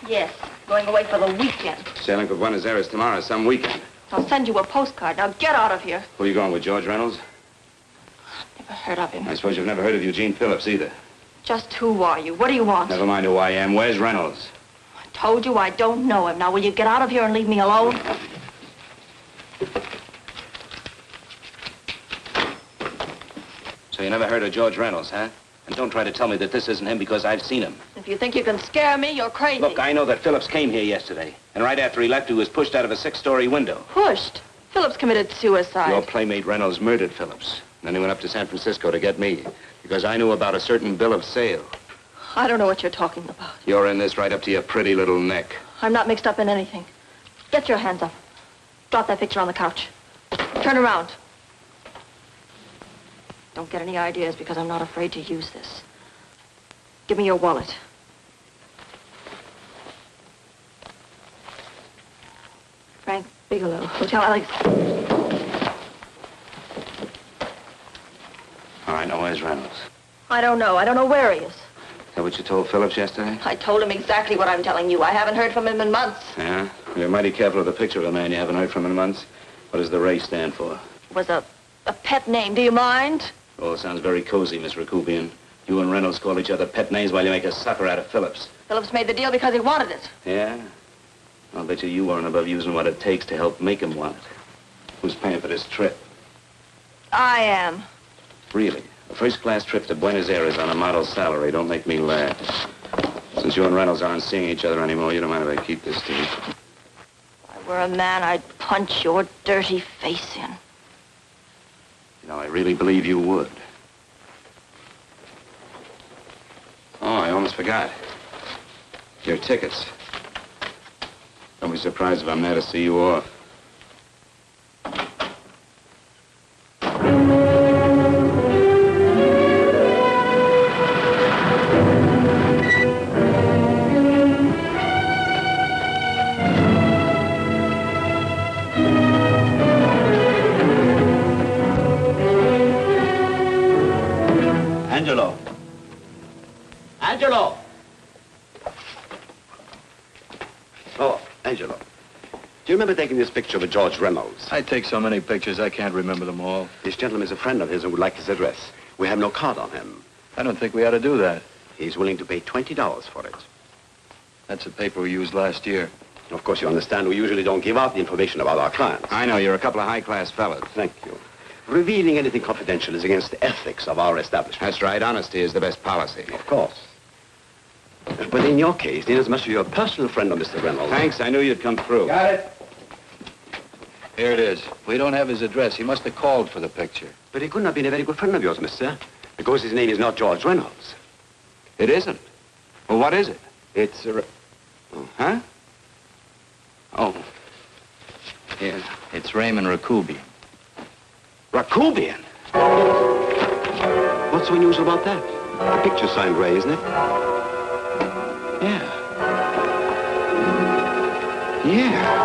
Yes, going away for the weekend. Sailing for Buenos Aires tomorrow, some weekend. I'll send you a postcard. Now get out of here. Who are you going with, George Reynolds? Never heard of him. I suppose you've never heard of Eugene Phillips either. Just who are you? What do you want? Never mind who I am. Where's Reynolds? I told you I don't know him. Now will you get out of here and leave me alone? So you never heard of George Reynolds, huh? And don't try to tell me that this isn't him because I've seen him. If you think you can scare me, you're crazy. Look, I know that Phillips came here yesterday. And right after he left, he was pushed out of a 6-story window. Pushed? Phillips committed suicide. Your playmate Reynolds murdered Phillips. Then he went up to San Francisco to get me. Because I knew about a certain bill of sale. I don't know what you're talking about. You're in this right up to your pretty little neck. I'm not mixed up in anything. Get your hands up. Drop that picture on the couch. Turn around. Don't get any ideas because I'm not afraid to use this. Give me your wallet. Frank Bigelow, Hotel Alex. All right, now where's Reynolds? I don't know. I don't know where he is. Is that what you told Phillips yesterday? I told him exactly what I'm telling you. I haven't heard from him in months. Yeah? You're mighty careful of the picture of a man you haven't heard from in months. What does the Ray stand for? It was a pet name. Do you mind? Oh, it sounds very cozy, Miss Rakubian. You and Reynolds call each other pet names while you make a sucker out of Phillips. Phillips made the deal because he wanted it. Yeah? I'll bet you weren't above using what it takes to help make him want it. Who's paying for this trip? I am. Really? A first-class trip to Buenos Aires on a model salary. Don't make me laugh. Since you and Reynolds aren't seeing each other anymore, you don't mind if I keep this to you. If I were a man, I'd punch your dirty face in. You know, I really believe you would. Oh, I almost forgot. Your tickets. Don't be surprised if I'm there to see you off. Angelo. Angelo! Oh, Angelo. Do you remember taking this picture of George Reynolds? I take so many pictures, I can't remember them all. This gentleman is a friend of his and would like his address. We have no card on him. I don't think we ought to do that. He's willing to pay $20 for it. That's the paper we used last year. Of course, you understand we usually don't give out the information about our clients. I know, you're a couple of high-class fellas. Thank you. Revealing anything confidential is against the ethics of our establishment. That's right. Honesty is the best policy. Of course. But in your case, inasmuch as you're a personal friend of Mr. Reynolds... Thanks. I knew you'd come through. Got it. Here it is. We don't have his address. He must have called for the picture. But he couldn't have been a very good friend of yours, mister. Because his name is not George Reynolds. It isn't? Well, what is it? It's a... Huh? Oh. Here. It's Raymond Rakubian. Rakubian? What's so unusual about that? The picture's signed Ray, isn't it? Yeah. Yeah.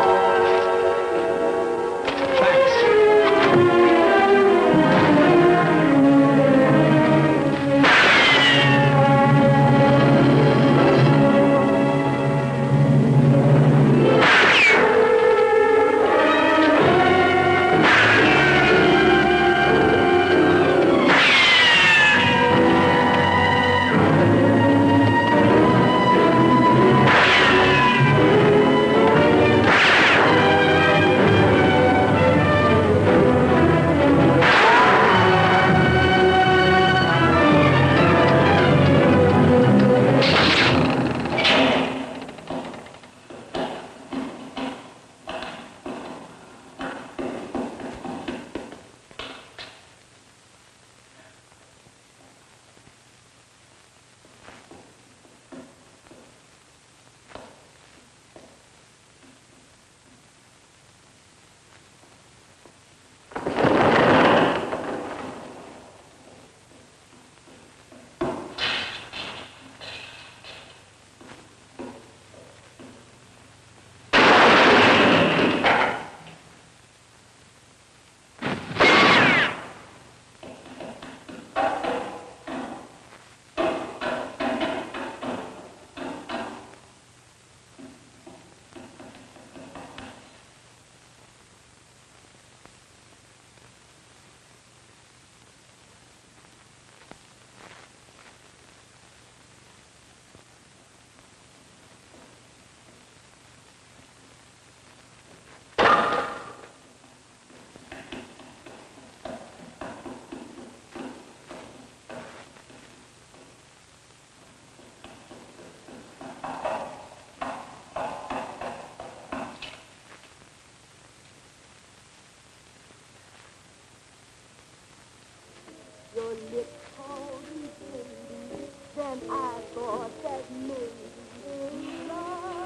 Your lips cold and tender, then I thought that maybe love.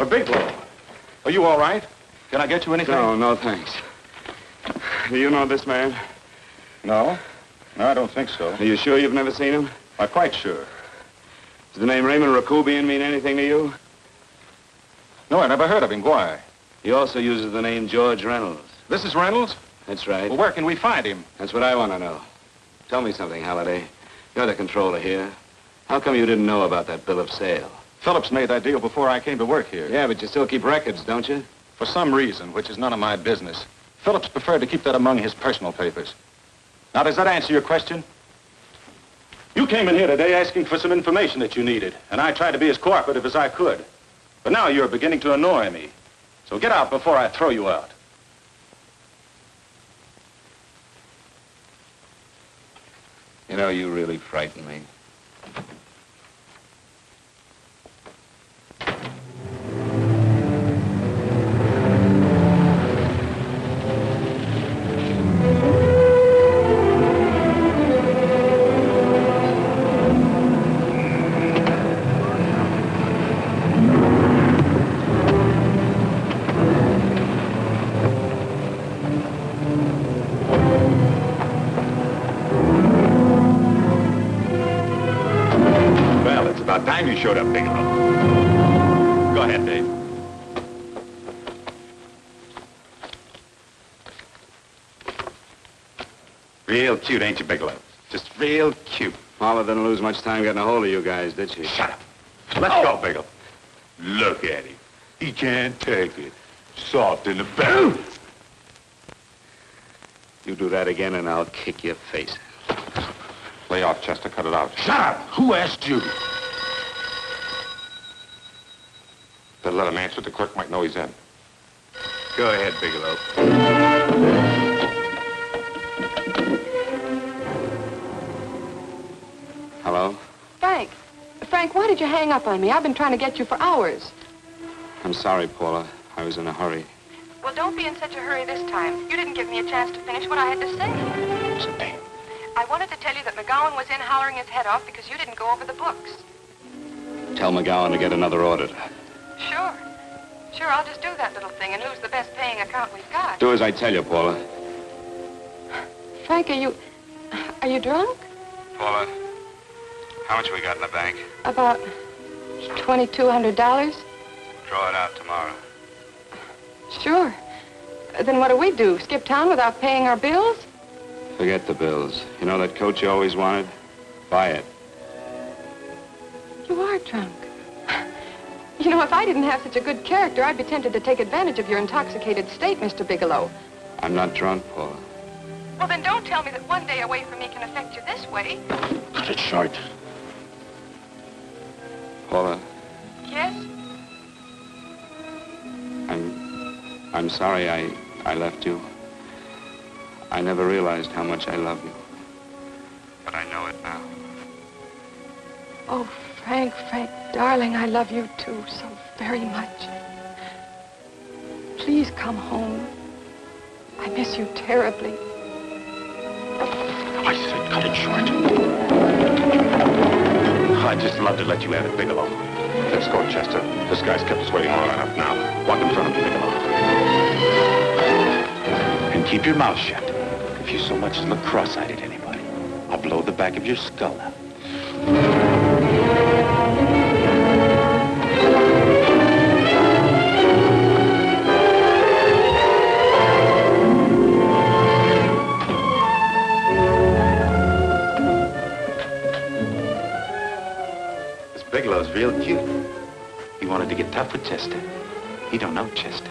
Bigelow, are you all right? Can I get you anything? No, thanks. Do you know this man? No? No, I don't think so. Are you sure you've never seen him? I'm quite sure. Does the name Raymond Rakubian mean anything to you? No, I never heard of him. Why? He also uses the name George Reynolds. This is Reynolds? That's right. Well, where can we find him? That's what I want to know. Tell me something, Halliday. You're the controller here. How come you didn't know about that bill of sale? Phillips made that deal before I came to work here. Yeah, but you still keep records, don't you? For some reason, which is none of my business, Phillips preferred to keep that among his personal papers. Now, does that answer your question? You came in here today asking for some information that you needed, and I tried to be as cooperative as I could. But now you're beginning to annoy me. So get out before I throw you out. You know, you really frighten me. you showed up, Bigelow. Go ahead, Dave. Real cute, ain't you, Bigelow? Just real cute. Paula didn't lose much time getting a hold of you guys, did she? Shut up. Let's go, Bigelow. Look at him. He can't take it. Soft in the back. You do that again and I'll kick your face. Lay off, Chester. Cut it out. Shut up! Who asked you? Better let him answer. The clerk might know he's in. Go ahead, Bigelow. Hello? Frank. Frank, why did you hang up on me? I've been trying to get you for hours. I'm sorry, Paula. I was in a hurry. Well, don't be in such a hurry this time. You didn't give me a chance to finish what I had to say. What's the pain? I wanted to tell you that McGowan was in hollering his head off because you didn't go over the books. Tell McGowan to get another auditor. Sure. Sure, I'll just do that little thing and lose the best paying account we've got. Do as I tell you, Paula. Frank, are you drunk? Paula, how much we got in the bank? About $2,200. Draw it out tomorrow. Sure. Then what do? Skip town without paying our bills? Forget the bills. You know that coat you always wanted? Buy it. You are drunk. You know, if I didn't have such a good character, I'd be tempted to take advantage of your intoxicated state, Mr. Bigelow. I'm not drunk, Paula. Well, then don't tell me that one day away from me can affect you this way. Cut it short. Paula, Yes? I'm sorry I left you. I never realized how much I love you. But I know it now. Oh, Frank, darling, I love you too so very much. Please come home. I miss you terribly. I said cut it short. I'd just love to let you have it, Bigelow. Let's go, Chester. This guy's kept us waiting long enough now. Walk in front of me, Bigelow. And keep your mouth shut. If you so much as look cross-eyed at anybody, I'll blow the back of your skull out. This Bigelow's real cute. He wanted to get tough with Chester. He don't know Chester.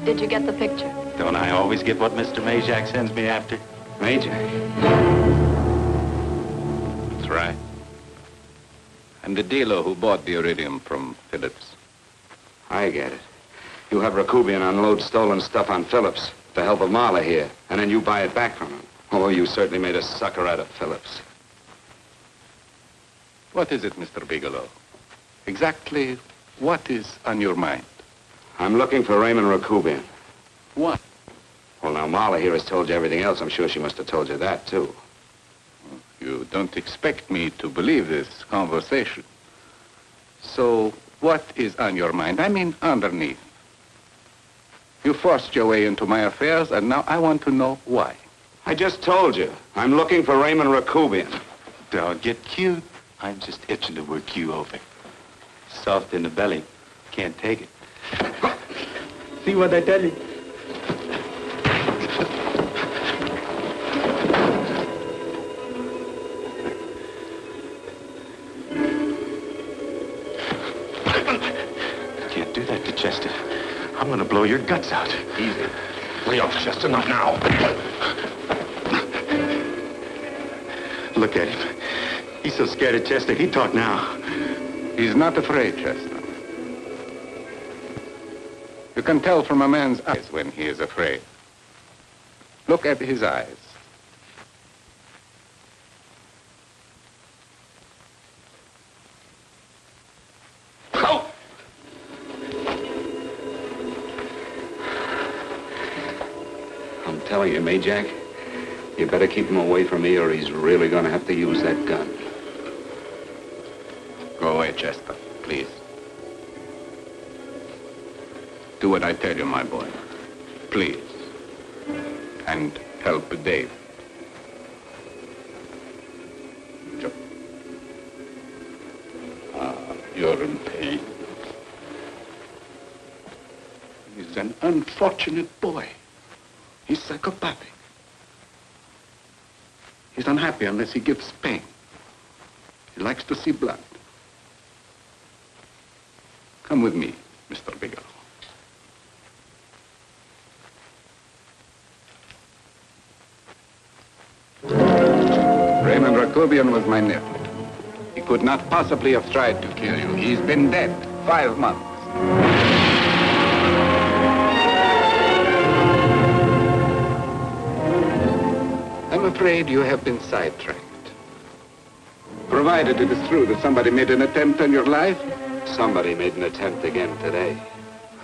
Did you get the picture? Don't I always get what Mr. Majak sends me after? Majak? That's right. I'm the dealer who bought the iridium from Phillips. I get it. You have Rakubian unload stolen stuff on Phillips with the help of Marla here, and then you buy it back from him. Oh, you certainly made a sucker out of Phillips. What is it, Mr. Bigelow? Exactly what is on your mind? I'm looking for Raymond Rakubian. What? Well, now, Marla here has told you everything else. I'm sure she must have told you that, too. You don't expect me to believe this conversation. So, what is on your mind? I mean, underneath. You forced your way into my affairs, and now I want to know why. I just told you. I'm looking for Raymond Rakubian. Don't get cute. I'm just itching to work you over. Soft in the belly. Can't take it. See what I tell you? Can't do that to Chester. I'm gonna blow your guts out. Easy. Lay off, Chester, not now. Look at him. He's so scared of Chester, he'd talk now. He's not afraid, Chester. You can tell from a man's eyes when he is afraid. Look at his eyes. Oh! I'm telling you, Majak, you better keep him away from me or he's really going to have to use that gun. Go away, Chester, please. Do what I tell you, my boy. Please. And help Dave. Your He's an unfortunate boy. He's psychopathic. He's unhappy unless he gives pain. He likes to see blood. Come with me, Mr. Bigelow. Raymond Rakubian was my nephew. He could not possibly have tried to kill you. He's been dead 5 months. I'm afraid you have been sidetracked. Provided it is true that somebody made an attempt on your life. Somebody made an attempt again today.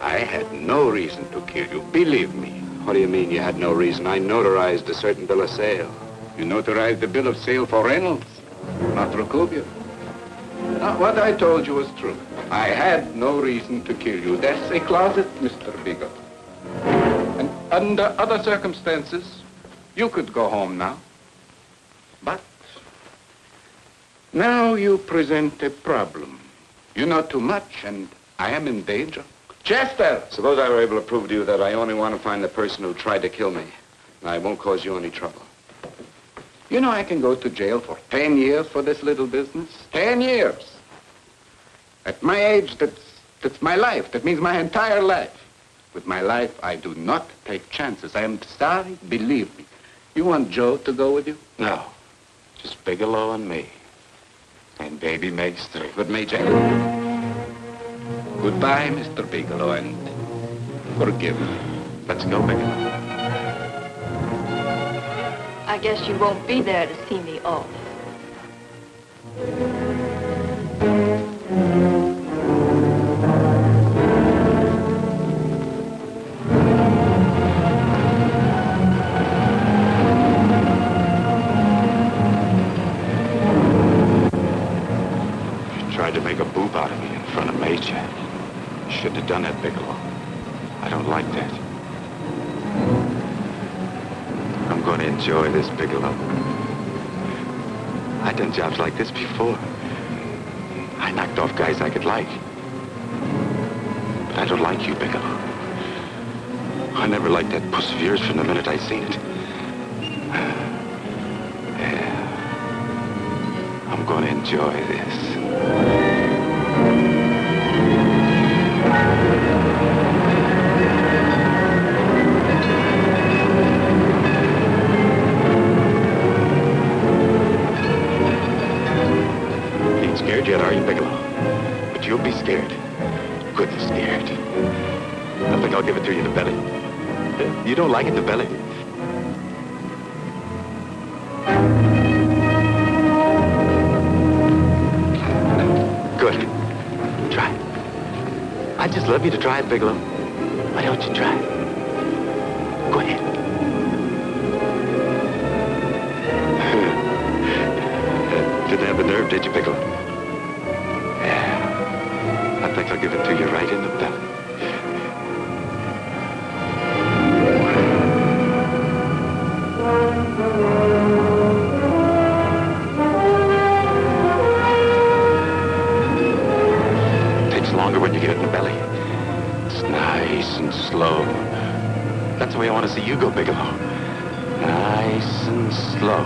I had no reason to kill you, believe me. What do you mean you had no reason? I notarized a certain bill of sale. You notarized the bill of sale for Reynolds, not Rakubian. Now, what I told you was true. I had no reason to kill you. That's a closet, Mr. Bigelow. And under other circumstances, you could go home now. But now you present a problem. You know too much, and I am in danger. Chester! Suppose I were able to prove to you that I only want to find the person who tried to kill me. And I won't cause you any trouble. You know I can go to jail for 10 years for this little business. 10 years. At my age, that's my life. That means my entire life. With my life, I do not take chances. I am sorry, believe me. You want Joe to go with you? No. Just Bigelow and me. And baby makes 3. But Major, goodbye, Mr. Bigelow, and forgive me. Let's go, Bigelow. I guess you won't be there to see me off. Tried to make a boob out of me in front of Major. Shouldn't have done that, Bigelow. I don't like that. I'm going to enjoy this, Bigelow. I've done jobs like this before. I knocked off guys I could like. But I don't like you, Bigelow. I never liked that puss of yours from the minute I seen it. Yeah. I'm going to enjoy this. Ain't scared yet, are you, Bigelow? But you'll be scared. Good and scared. I think I'll give it to you in the belly. You don't like it in the belly? Good. Try it. I'd just love you to try it, Bigelow. Why don't you try it? Go ahead. Didn't have the nerve, did you, Bigelow? Yeah. I think I'll give it to you right in the belly. Longer when you get it in the belly. It's nice and slow. That's the way I want to see you go, Bigelow. Nice and slow.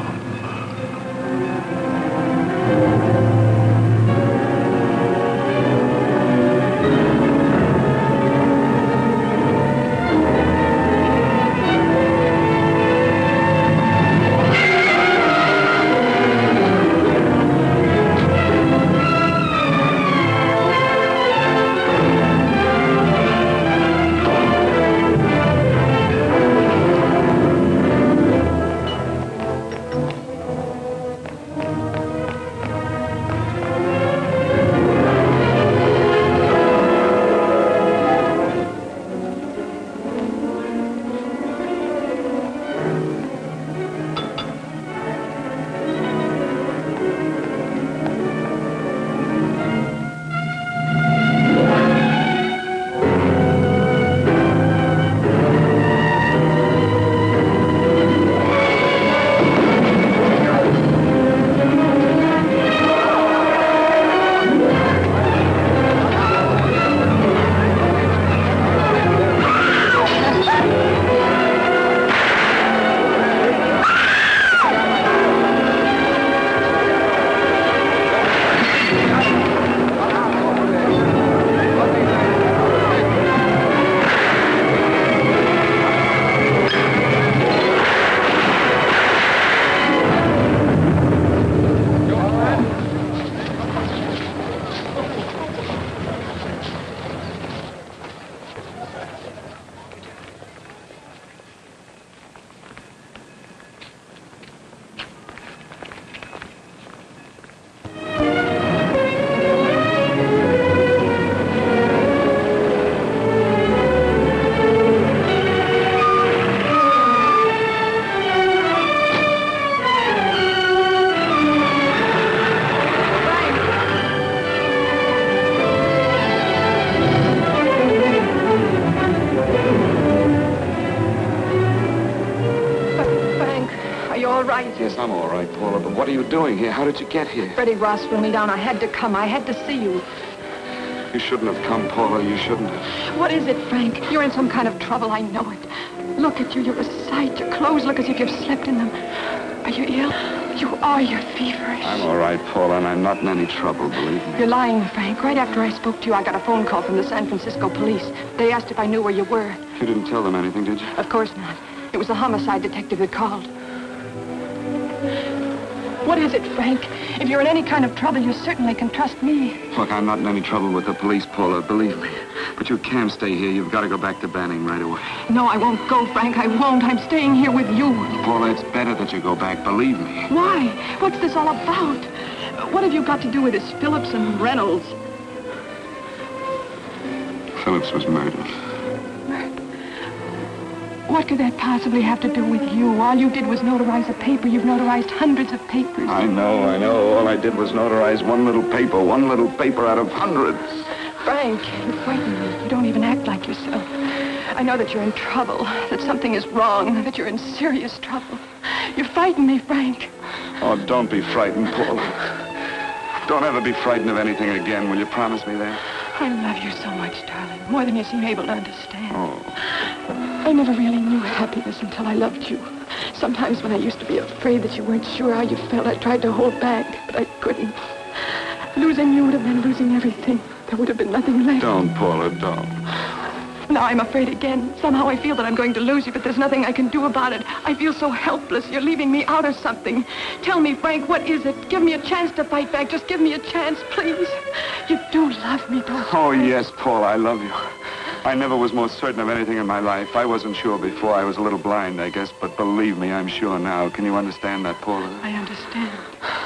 right. Yes, I'm all right, Paula, but what are you doing here? How did you get here? Freddie Ross threw me down. I had to come. I had to see you. You shouldn't have come, Paula. You shouldn't have. What is it, Frank? You're in some kind of trouble. I know it. Look at you. You're a sight. Your clothes look as if you've slept in them. Are you ill? You are. You're feverish. I'm all right, Paula, and I'm not in any trouble, believe me. You're lying, Frank. Right after I spoke to you, I got a phone call from the San Francisco police. They asked if I knew where you were. You didn't tell them anything, did you? Of course not. It was the homicide detective that called. What is it, Frank? If you're in any kind of trouble, you certainly can trust me. Look, I'm not in any trouble with the police, Paula, believe me. But you can't stay here. You've got to go back to Banning right away. No, I won't go, Frank. I won't. I'm staying here with you. Paula, it's better that you go back, believe me. Why? What's this all about? What have you got to do with this Phillips and Reynolds? Phillips was murdered. What could that possibly have to do with you? All you did was notarize a paper. You've notarized hundreds of papers. I know. All I did was notarize one little paper out of hundreds. Frank, you frighten me. You don't even act like yourself. I know that you're in trouble, that something is wrong, that you're in serious trouble. You frighten me, Frank. Oh, don't be frightened, Paula. Don't ever be frightened of anything again. Will you promise me that? I love you so much, darling, more than you seem able to understand. Oh. I never really knew happiness until I loved you. Sometimes when I used to be afraid that you weren't sure how you felt, I tried to hold back, but I couldn't. Losing you would have been losing everything. There would have been nothing left. Don't, Paula, don't. Now I'm afraid again. Somehow I feel that I'm going to lose you, but there's nothing I can do about it. I feel so helpless. You're leaving me out of something. Tell me, Frank, what is it? Give me a chance to fight back. Just give me a chance, please. You do love me, don't you? Oh, yes, Paula, I love you. I never was more certain of anything in my life. I wasn't sure before. I was a little blind, I guess, but believe me, I'm sure now. Can you understand that, Paula? I understand.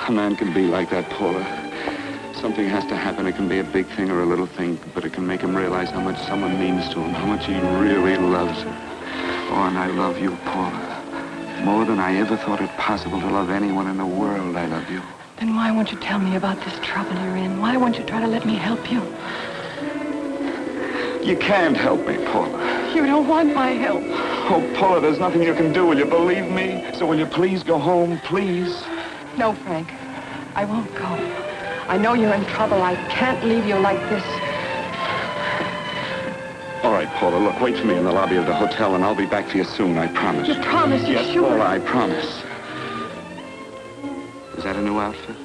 A man can be like that, Paula. Something has to happen. It can be a big thing or a little thing, but it can make him realize how much someone means to him, how much he really loves her. Oh, and I love you, Paula. More than I ever thought it possible to love anyone in the world, I love you. Then why won't you tell me about this trouble you're in? Why won't you try to let me help you? You can't help me, Paula. You don't want my help. Oh, Paula, there's nothing you can do. Will you believe me? So will you please go home, please? No, Frank. I won't go. I know you're in trouble. I can't leave you like this. All right, Paula, look, wait for me in the lobby of the hotel, and I'll be back for you soon, I promise. You promise? You're yes, sure? Paula, I promise. Is that a new outfit?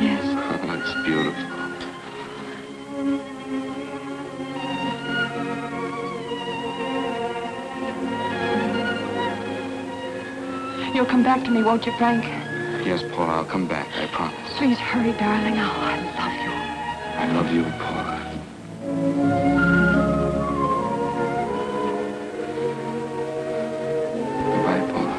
Yes. Oh, it's beautiful. You'll come back to me, won't you, Frank? Yes, Paula, I'll come back, I promise. Please hurry, darling. Oh, I love you. I love you, Paula. Goodbye, Paula.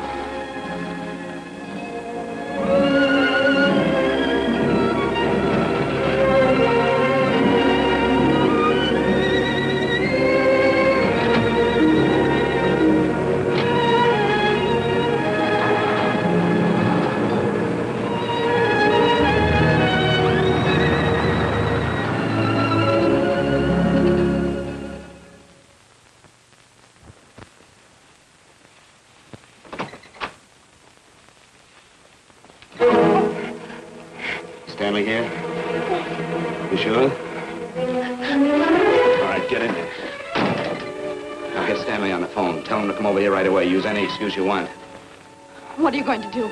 Stanley here? You sure? All right, get in there. Now get Stanley on the phone. Tell him to come over here right away. Use any excuse you want. What are you going to do?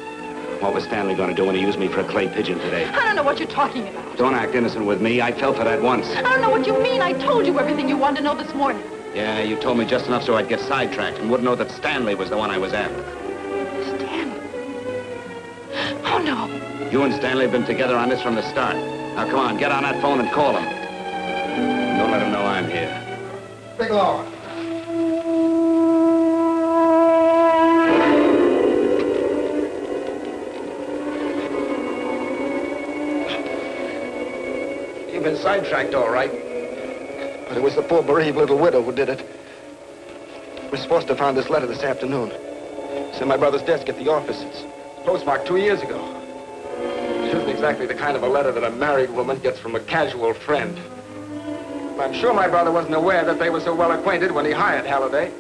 What was Stanley going to do when he used me for a clay pigeon today? I don't know what you're talking about. Don't act innocent with me. I fell for that once. I don't know what you mean. I told you everything you wanted to know this morning. Yeah, you told me just enough so I'd get sidetracked and wouldn't know that Stanley was the one I was after. Stanley? Oh, no. You and Stanley have been together on this from the start. Now, come on, get on that phone and call him. Don't let him know I'm here. Bigelow. You've been sidetracked, all right. But it was the poor bereaved little widow who did it. We're supposed to have found this letter this afternoon. It's in my brother's desk at the office. It's postmarked 2 years ago. It isn't exactly the kind of a letter that a married woman gets from a casual friend. I'm sure my brother wasn't aware that they were so well acquainted when he hired Halliday.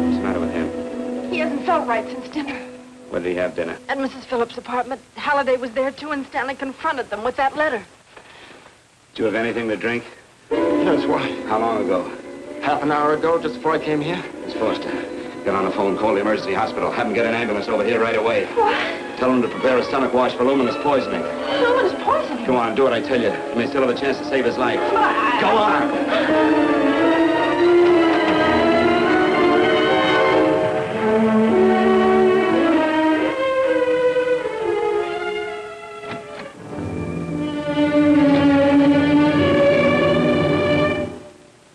What's the matter with him? right since dinner. Where did he have dinner? At Mrs. Phillips' apartment. Halliday was there, too, and Stanley confronted them with that letter. Did you have anything to drink? Yes, why? How long ago? Half an hour ago, just before I came here. Miss Foster, get on the phone, call the emergency hospital. Have them get an ambulance over here right away. What? Tell them to prepare a stomach wash for luminous poisoning. Luminous poisoning? Come on, do it, I tell you. You may still have a chance to save his life. Go on!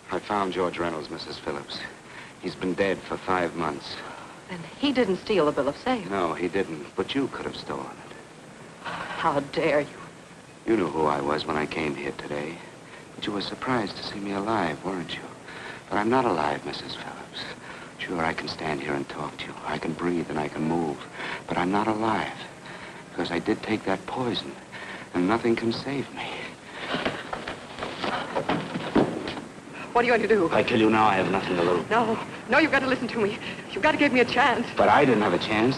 I found George Reynolds, Mrs. Phillips. He's been dead for 5 months. Then he didn't steal the bill of sale. No, he didn't. But you could have stolen it. How dare you? You knew who I was when I came here today. But you were surprised to see me alive, weren't you? But I'm not alive, Mrs. Phillips. Sure, I can stand here and talk to you. I can breathe and I can move. But I'm not alive. Because I did take that poison. And nothing can save me. What are you going to do? If I kill you now, I have nothing to lose. No, you've got to listen to me. You've got to give me a chance. But I didn't have a chance.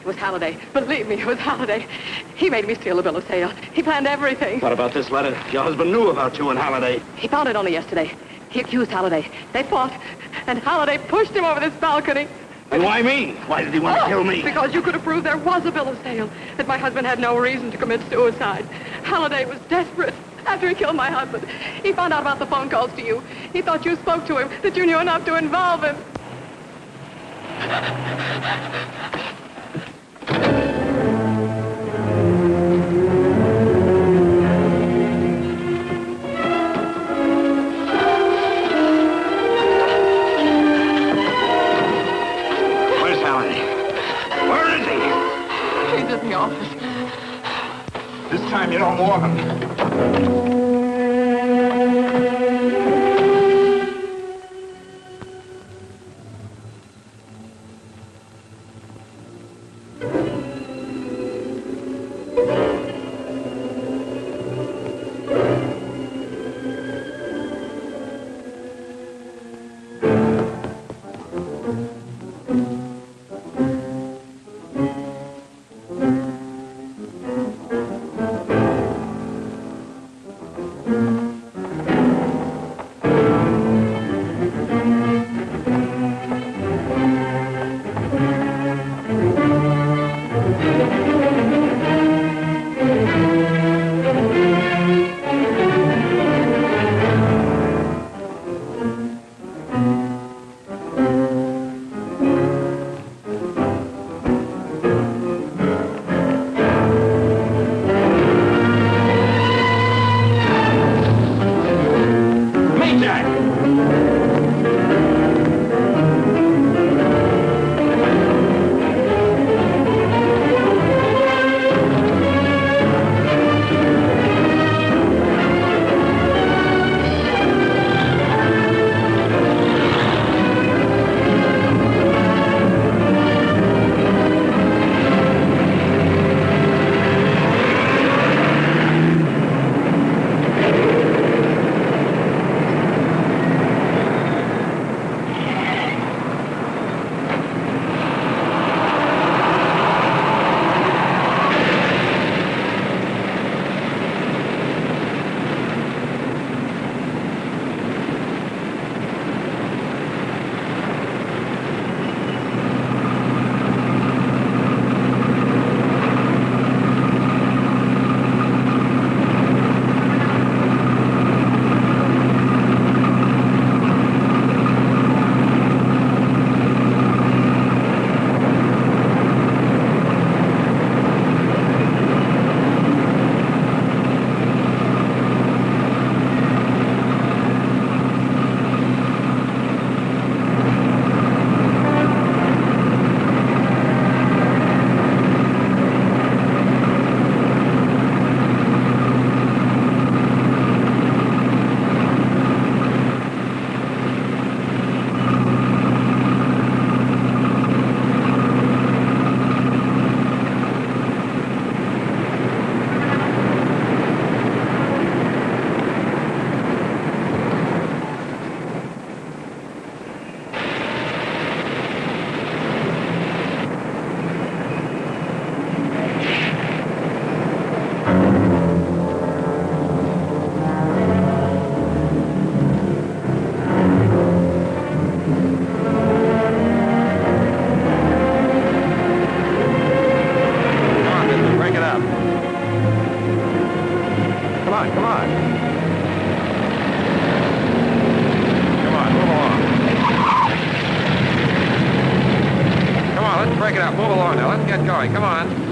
It was Halliday. Believe me, it was Halliday. He made me steal the bill of sale. He planned everything. What about this letter? Your husband knew about you and Halliday. He found it only yesterday. He accused Halliday. They fought, and Halliday pushed him over this balcony. And why me? Why did he want to kill me? Because you could have proved there was a bill of sale, that my husband had no reason to commit suicide. Halliday was desperate. After he killed my husband, he found out about the phone calls to you. He thought you spoke to him, that you knew enough to involve him. Where's Halliday? Where is he? He's in the office. This time you don't warn him. break it up. Move along now. Let's get going. Come on.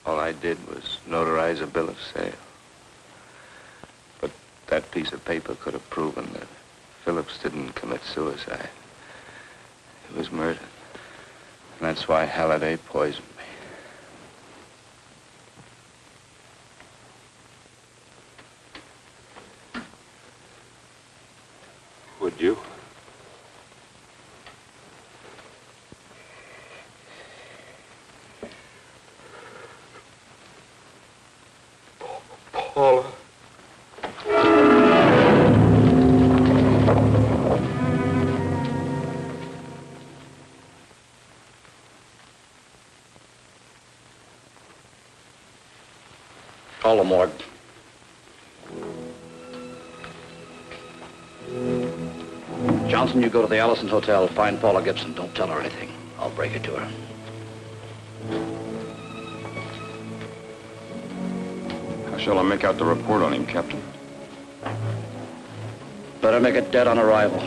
All I did was notarize a bill of sale. But that piece of paper could have proven that Phillips didn't commit suicide. He was murdered. And that's why Halliday poisoned me. Would you? Paula. Call the morgue. Johnson, you go to the Allison Hotel. Find Paula Gibson. Don't tell her anything. I'll break it to her. How shall I make out the report on him, Captain? Better make it dead on arrival.